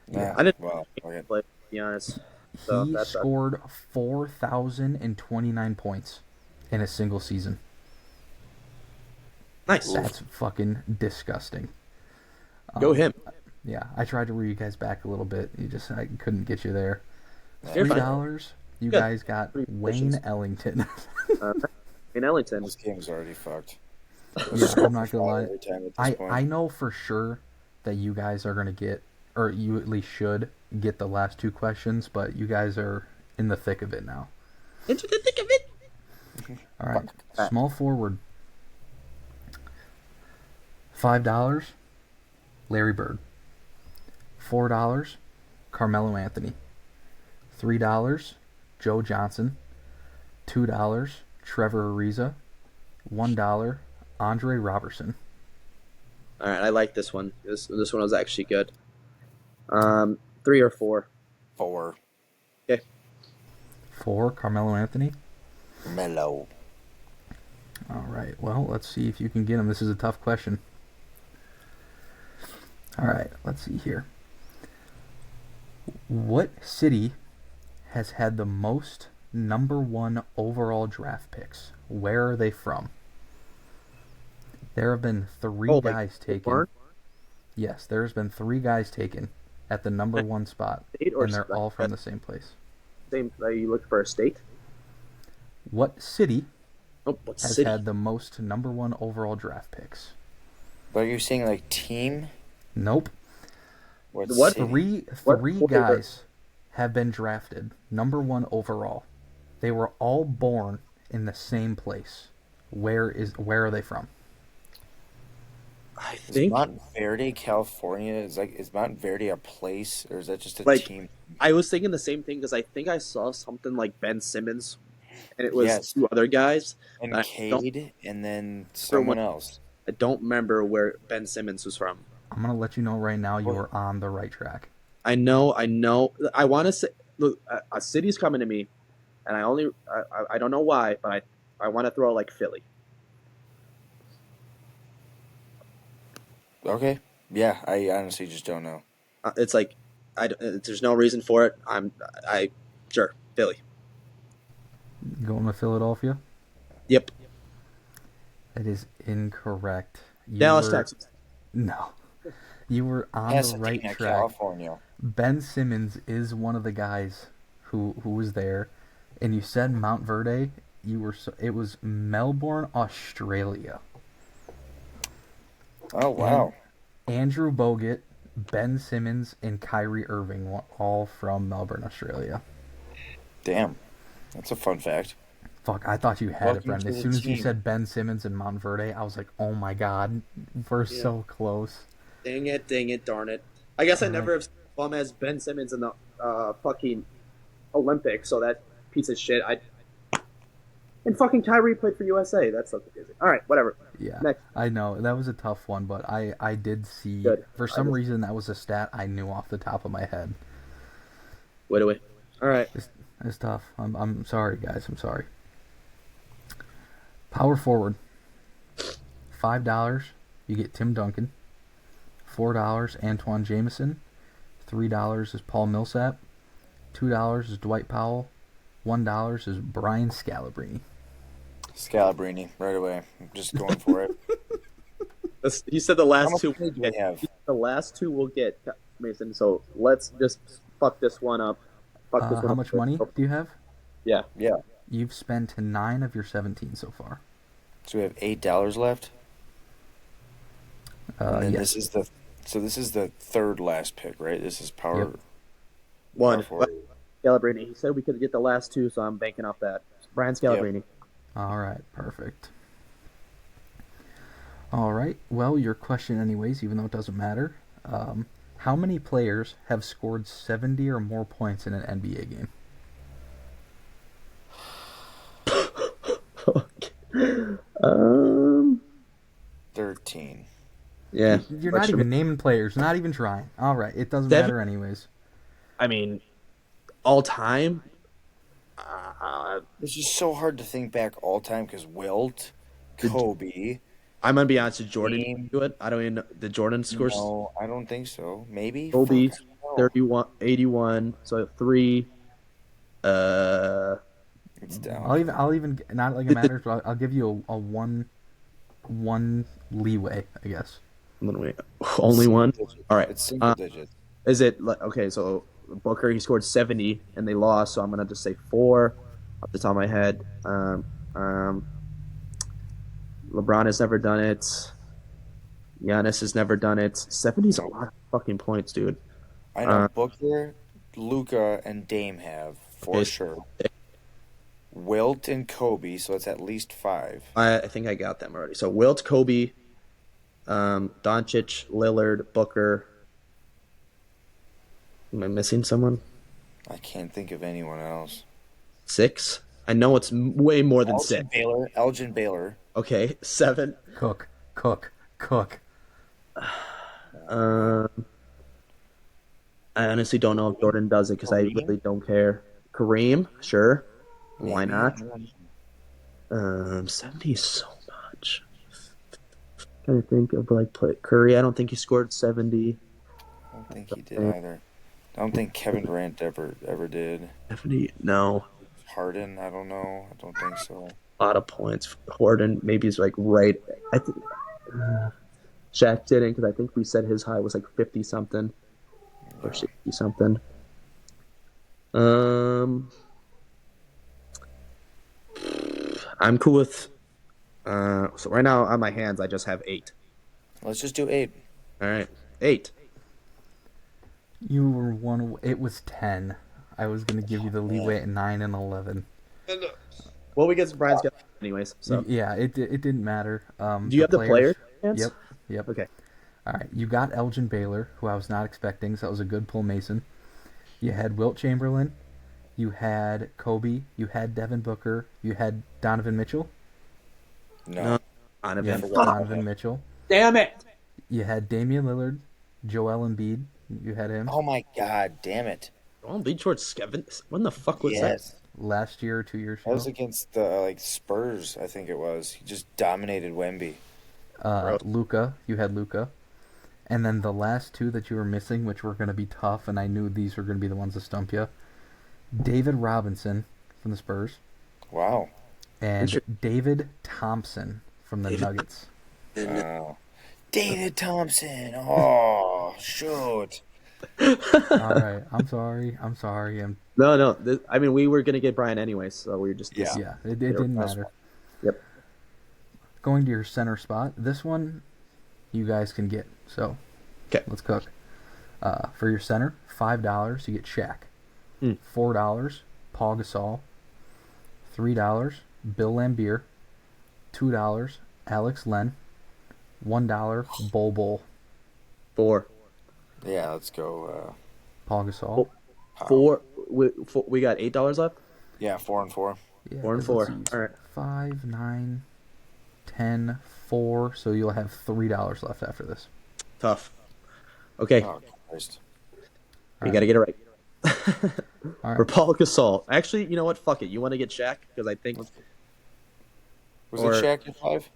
Yeah. Yeah. I didn't Well, okay. play, to be honest. So He that's scored 4,029 points in a single season. nice. Oof. That's fucking disgusting. Go Um, him. yeah, I tried to reel you guys back a little bit. I couldn't get you there. Yeah, You're Three fine. fair. dollars. You Good. guys got Three Wayne positions. Ellington. Uh, in Ellington. This game's already fucked. Let's Yeah, just go I'm for not gonna fire lie. every time at this I point. know for sure that you guys are gonna get, or you at least should get the last two questions, but you guys are in the thick of it now. Into the thick of it. All right, Fuck. small forward. $5, Larry Bird. $4, Carmelo Anthony. $3, Joe Johnson. $2, Trevor Ariza. $1, Andre Robertson. All right, I like this one. This one was actually good. 3 or 4. 4. Okay. 4, Carmelo Anthony. Mellow. All right. Well, let's see if you can get him. This is a tough question. All right. Let's see here. What city has had the most number one overall draft picks? Where are they from? There have been three Oh, like guys taken. Warren Yes, there's been three guys taken at the number one spot, State or and they're all from like, the same place. same? You look for a state? What city Oh, what has city? had the most number one overall draft picks? But are you saying like team? Nope. What What? city? What Three flavor? guys have been drafted number one overall. They were all born in the same place. Where are they from? I Is think Montverde, California? Is Montverde a place or is that just a like team? I was thinking the same thing because I think I saw something like Ben Simmons, and it was Yes. 2 other guys. And I don't Cade and then remember someone else. I don't remember where Ben Simmons was from. I'm gonna let you know right now you What? are on the right track. I know. I want to say, look, a city's coming to me, and I don't know why, but I want to throw like Philly. Okay. Yeah, I honestly just don't know. It's like there's no reason for it. I sure Philly. Going with Philadelphia? Yep. That is incorrect. Dallas, Texas. No. You were on the right Pasadena, track. California. Ben Simmons is one of the guys who was there, and you said Mount Verde. It was Melbourne, Australia. Oh And wow. Andrew Bogut, Ben Simmons, and Kyrie Irving were all from Melbourne, Australia. Damn. That's a fun fact. Fuck, I thought you had it, Welcome Brendan. to As the soon as you team. said Ben Simmons and Mount Verde, I was like, oh my god, we're Yeah. so close. Dang it, darn it. I guess I All right. never have seen bum as Ben Simmons in the fucking Olympics. So that piece of shit. And fucking Kyrie played for USA. That's so confusing. All right, whatever. Yeah, Next. I know that was a tough one, but I did see Good. for some reason that was a stat I knew off the top of my head. Wait away. All right. It's tough. I'm sorry, guys. I'm sorry. Power forward. $5, you get Tim Duncan. $4, Antoine Jameson. $3 is Paul Millsap. $2 is Dwight Powell. $1 is Brian Scalabrine. Scalabrini, right away. I'm just going for it. You said the How last much two. money do we have? The last two will get Mason. So let's just fuck this one up. Fuck this one How up. much money do you have? Yeah. Yeah. You've spent 9 of your 17 so far. So we have $8 left. And then Yes. this is the third last pick, right? This is power. Yep. One. Power forward. Scalabrini. He said we could get the last two, so I'm banking off that. Brian Scalabrini. All right, perfect. All right. Well, your question, anyways, even though it doesn't matter. How many players have scored 70 or more points in an NBA game? um. 13. Yeah. You're What not should even naming players. Not even trying. All right. It doesn't Seven- matter, anyways. I mean, all time. It's just so hard to think back all time because Wilt, Did Kobe, I'm gonna be honest, did Jordan Dame. do it? I don't even know. Did Jordan score No, I don't think so. Maybe. Kobe Fuck, I don't know. 31, 81, so three. Uh, It's down. I'll even not like it matters, but I'll give you a one leeway, I guess. wait, It's only single one. All digits. right. It's single digits. Is it okay? So Booker he scored 70 and they lost, so I'm gonna just say four off the top of my head. Um, LeBron has never done it. Giannis has never done it. 70 is a Nope. lot of fucking points, dude. I know Uh, Booker, Luca, and Dame have okay, for sure. Wilt and Kobe, so it's at least five. I think I got them already. So Wilt, Kobe, Doncic, Lillard, Booker. Am I missing someone? I can't think of anyone else. Six. I know it's way more than six. Elgin Baylor. Elgin Baylor. Okay, seven. Cook, cook, cook. Man, Um, I honestly don't know if Jordan does it because I Kareem? really don't care. Kareem, sure. Why Maybe. I not? don't know. 70 is so much. Trying to think of like play Curry. I don't think he scored 70. I don't think he did either. I don't think Kevin Durant ever did. 70, no. Harden, I don't know. I don't think so. A lot of points. Horton maybe is like right. I think Shaq didn't because I think we said his high was like 50 something or Yeah. 60 something. Um, I'm cool with. So right now on my hands, I just have eight. Let's just do eight. All right, eight. You were one. It was 10. I was gonna give you the leeway Man. at 9 and 11. Well, we get some Brian's got anyways. So, Yeah, it didn't matter. do you The have the players. players? Hands? Yep, yep. Okay. All right, you got Elgin Baylor, who I was not expecting, so that was a good pull, Mason. You had Wilt Chamberlain. You had Kobe. You had Devin Booker. You had Donovan Mitchell. No, No. Yeah, Donovan. Forgot Fuck. about Donovan him. Mitchell. Damn it. You had Damian Lillard, Joel Embiid. You had him Oh my god, damn it. Don't be towards Skevin. When the fuck was that? Yes. last year or 2 years That was ago. against the like Spurs, I think it was. He just dominated Wemby. Bro. Luca. You had Luca. And then the last two that you were missing, which were going to be tough, and I knew these were going to be the ones to stump you. David Robinson from the Spurs Wow. and David Thompson from the David. Nuggets. Wow. David Thompson. Oh, shoot. All right, I'm sorry. I'm sorry. No, no. I mean, we were gonna get Brian anyways, so we were just Yeah. Yeah, it didn't That's matter. Yep. Going to your center spot. This one, you guys can get. So, Okay. let's cook. For your center, $5 you get Shaq. Hmm. $4 Paul Gasol. $3 Bill Lambier. $2 Alex Len. $1 Bol Bol. Four. Yeah, let's go. Paul Gasol. Four. We got $8 left. Yeah, 4 and 4. Yeah, Four and 'cause let's four. see, All right. 5, 9, 10, 4. So you'll have $3 left after this. Tough. Okay, Oh, Christ. you got to get it right. All For right. Paul Gasol. Actually, you know what? Fuck it. You want to get Shaq because I think. Was Or- it Shaq at 5?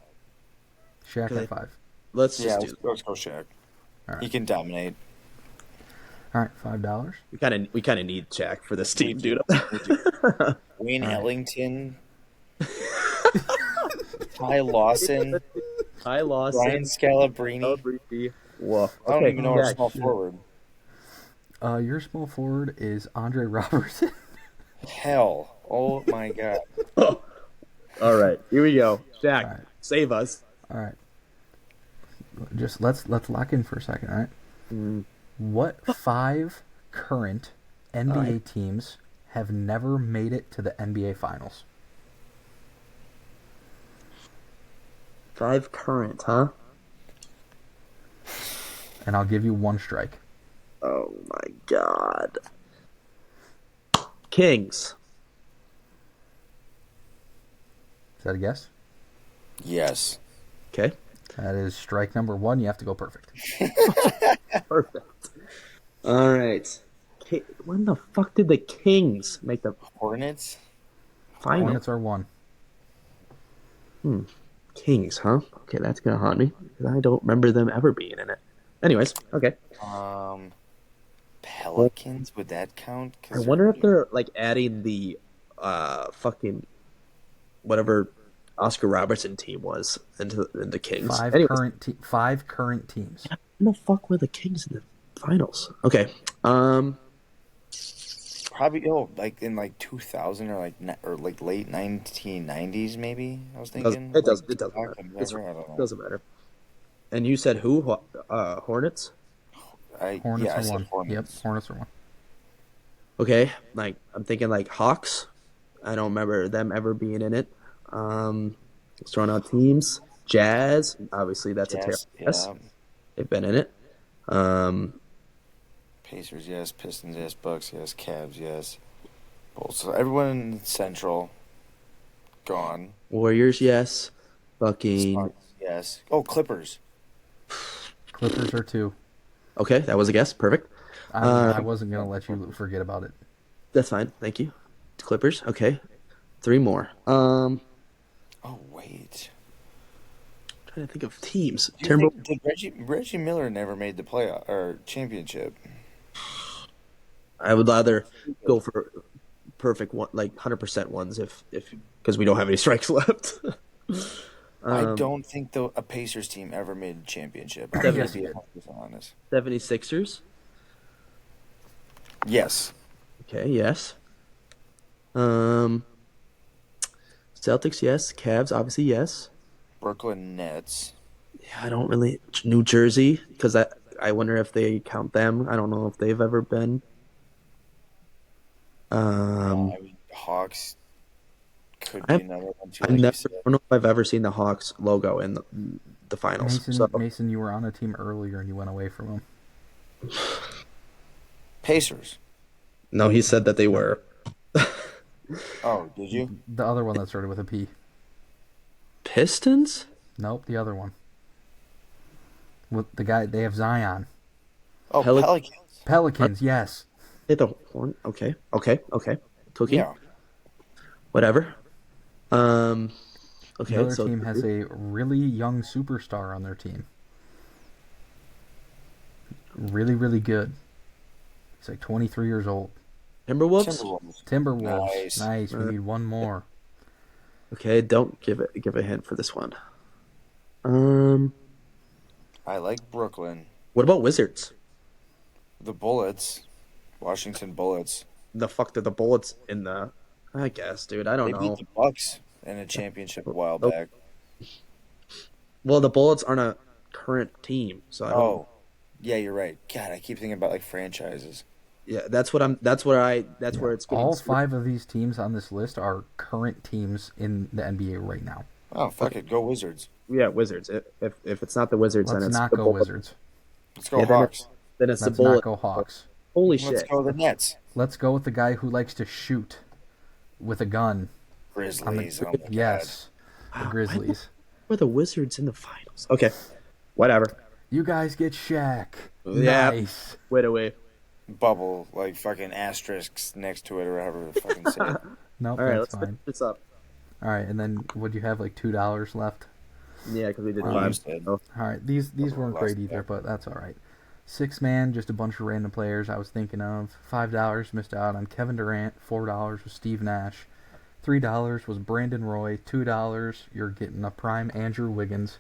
Shaq Okay. at 5. Let's Yeah, just do. let's go Shaq. All right. He can dominate. All right, $5. We kind of need Shaq for this team, dude. We do. Wayne All right. Ellington, Ty Lawson, Ty Lawson. Brian Scalabrine. Whoa. I don't Okay. even know our Shaq. small forward. Your small forward is Andre Robertson. Hell. Oh my god. All right. Here we go. Shaq, All right. save us. All right. Just let's lock in for a second, all right? Mm. What 5 current NBA All right. teams have never made it to the NBA Finals? 5 current, huh? And I'll give you one strike. Oh my God. Kings. Is that a guess? Yes. Okay. That is strike number 1. You have to go perfect. Perfect. All right. When the fuck did the Kings make the? Hornets? Final. Hornets are one. Hmm. Kings, huh? Okay, that's gonna haunt me because I don't remember them ever being in it. Anyways, okay. Um, Well, Pelicans, would that count? I Because they're wonder if they're like adding the fucking whatever Oscar Robertson team was into Kings. Anyways, Five current teams. when the fuck were the Kings in the finals? Okay. probably like in like 2000 or or like late 1990s maybe. I was thinking It like doesn't it doesn't back matter. and It's whatever. I don't know. doesn't matter. And you said who? Hornets? I Hornets yeah, I are said one. Yep, Hornets. Hornets are one. Okay, like I'm thinking like Hawks. I don't remember them ever being in it. Just throwing out teams. Jazz, obviously that's a terrible Yes, guess. yeah. They've been in it. Um, Pacers, yes. Pistons, yes. Bucks, yes. Cavs, yes. Bulls. So everyone in Central gone. Warriors, yes. Fucking Suns, yes. Oh, Clippers. Clippers are two. okay, that was a guess. Perfect. I Um, wasn't gonna let you forget about it. that's fine. Thank you. Clippers. Okay, three more. Oh wait. Trying to think of teams. Do you Timber. think did Reggie Miller never made the playoff or championship? I would rather go for perfect one, like 100% ones if because we don't have any strikes left. I um, don't think though a Pacers team ever made a championship. I'm gonna Yes, seventy you be did. 100% honest. 76ers. Yes. Okay, yes. Um, Celtics, yes. Cavs, obviously, yes. Brooklyn Nets. Yeah, I don't really New Jersey because I wonder if they count them. I don't know if they've ever been. Um, I mean, Hawks could be I've another one too, I like you never said. I don't know if I've ever seen the Hawks logo in the finals. So Mason, you were on a team earlier and you went away from them. Pacers. no, he said that they Nope. were Oh, did you? The other one that started with a P. Pistons. Nope, the other one. With the guy, they have Zion. Oh, Pelic Pelicans. Aren't Pelicans, yes. they the Horn? Okay, okay, okay. Cookie, Yeah. whatever. Um, The okay, other so team has a really young superstar on their team. Really, really good. He's like 23 years old. Timberwolves. Timberwolves. Timberwolves. Nice. Nice. We Uh, need one more. okay, don't give a hint for this one. Um, I like Brooklyn. what about Wizards? The Bullets. Washington Bullets. The fuck did the Bullets in the? I guess, dude. I don't They beat know. the Bucks in a championship a while The- back. Well, the Bullets aren't a current team, so I don't. Oh, yeah, you're right. God, I keep thinking about like franchises. Yeah, that's what I'm. That's what I. That's Yeah. where it's getting. All five of these teams on this list are current teams in the NBA right now. Oh, fuck it. Go Wizards. Yeah, Wizards. If it's not the Wizards, then Let's it's not the go Bullets. Wizards. Let's go Yeah, Hawks. then it's the Let's not Bullets. go Hawks. Holy Let's shit! go the Nets. Let's go with the guy who likes to shoot with a gun on the. Grizzlies. Oh my God. Yes, the Wow, why Grizzlies. were the Wizards in the finals? Okay, whatever. You guys get Shaq. Yeah, Nice. wait away. Bubble, like fucking asterisks next to it or however to fucking say it. Nope, All right, that's let's finish fine. this up. All right, and then would you have like $2 left? Yeah, because we did We five. used it. So, All right, these weren't Lost great either, there. but that's all right. Six man, just a bunch of random players I was thinking of. $5 missed out on Kevin Durant. $4 was Steve Nash. $3 was Brandon Roy. $2 you're getting a prime Andrew Wiggins.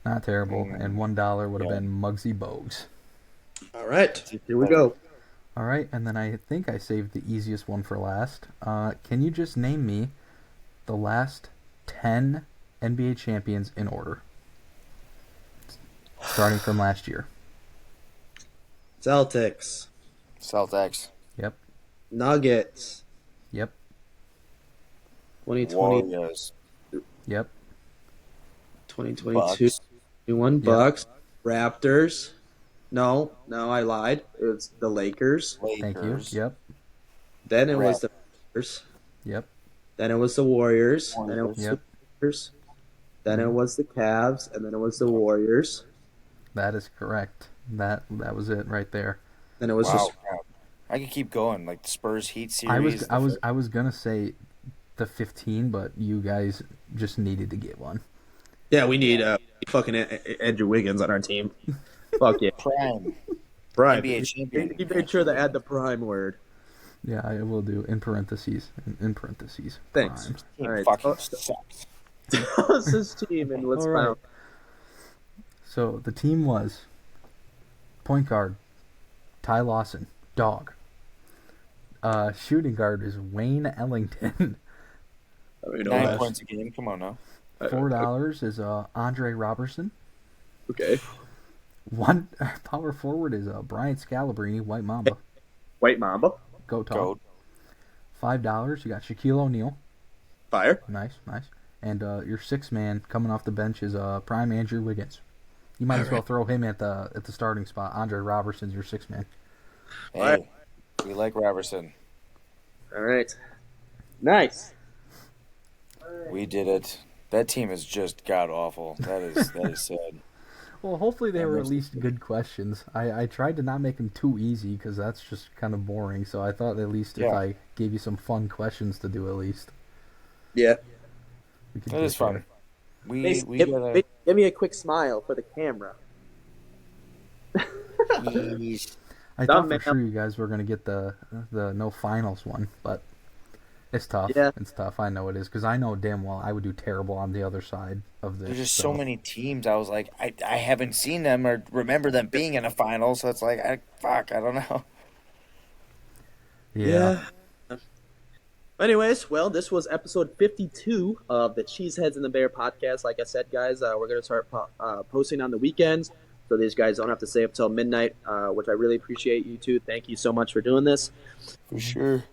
Not terrible. And $1 would have Yeah. been Muggsy Bogues. all right, here we go. All right, and then I think I saved the easiest one for last. Can you just name me the last 10 NBA champions in order, starting from last year? Celtics, Celtics. Yep, Nuggets, yep, 2020, Warriors. yep, 2022, Bucks. 21 yep, Bucks, Raptors. No, no, I lied. It's the Lakers. thank you. Lakers. Yep, Then it was Rap. the Raptors. yep, Then it was the Warriors. Then it was Warriors. the yep. Warriors. Then it was the Cavs, and then it was the Warriors. That is correct. That was it right there. Then it was Wow. just I could keep going. Like the Spurs Heat I was series. I was I was gonna say the 15, but you guys just needed to get one. Yeah, we need Yeah. fucking Andrew Wiggins on our team. Fuck yeah, Prime prime. NBA He champion made sure Andrew to add the Wiggins. prime word. Yeah, I will do in parentheses. In parentheses, Thanks. prime. All Team right, fucking sucks. tell us his team and what's All found. right. So the team was point guard Ty Lawson, dog. Shooting guard is Wayne Ellington. You know Nine what? Uh, points a game. Come on now. $4 is Andre Robertson. Okay. One power forward is Bryant Scalabrine, White Mamba. White Mamba. Go tall. Goat. $5. You got Shaquille O'Neal. Fire. Nice, nice. And your sixth man coming off the bench is prime Andrew Wiggins. You might All as well right. throw him at the starting spot. Andre Robertson's your sixth man. Fire. Hey, we like Robertson. All right. Nice. We did it. That team is just god awful. That is sad. Well, hopefully they That were at makes least good questions. I tried to not make them too easy because that's just kind of boring. So I thought at least if Yeah, I gave you some fun questions to do, at least Yeah. we could that is get fun. there. We Give, gotta. give me a quick smile for the camera. Jeez. I thought Dumb for man. sure you guys were gonna get the no finals one, but it's tough. Yeah. It's tough. I know it is because I know damn well I would do terrible on the other side of There's this. just so So many teams. I was like, I haven't seen them or remember them being in a final. So it's like, I don't know. yeah. Yeah. Anyways, well, this was episode 52 of the Cheeseheads and the Bear podcast. Like I said, guys, we're going to start posting on the weekends so these guys don't have to stay up till midnight, which I really appreciate you two. Thank you so much for doing this. For sure.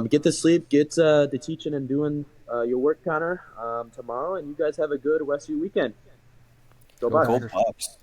Get to sleep, get to teaching and doing your work, Connor, tomorrow, and you guys have a good rest of your weekend. Go Go Bucks. Go Tigers. Bucks.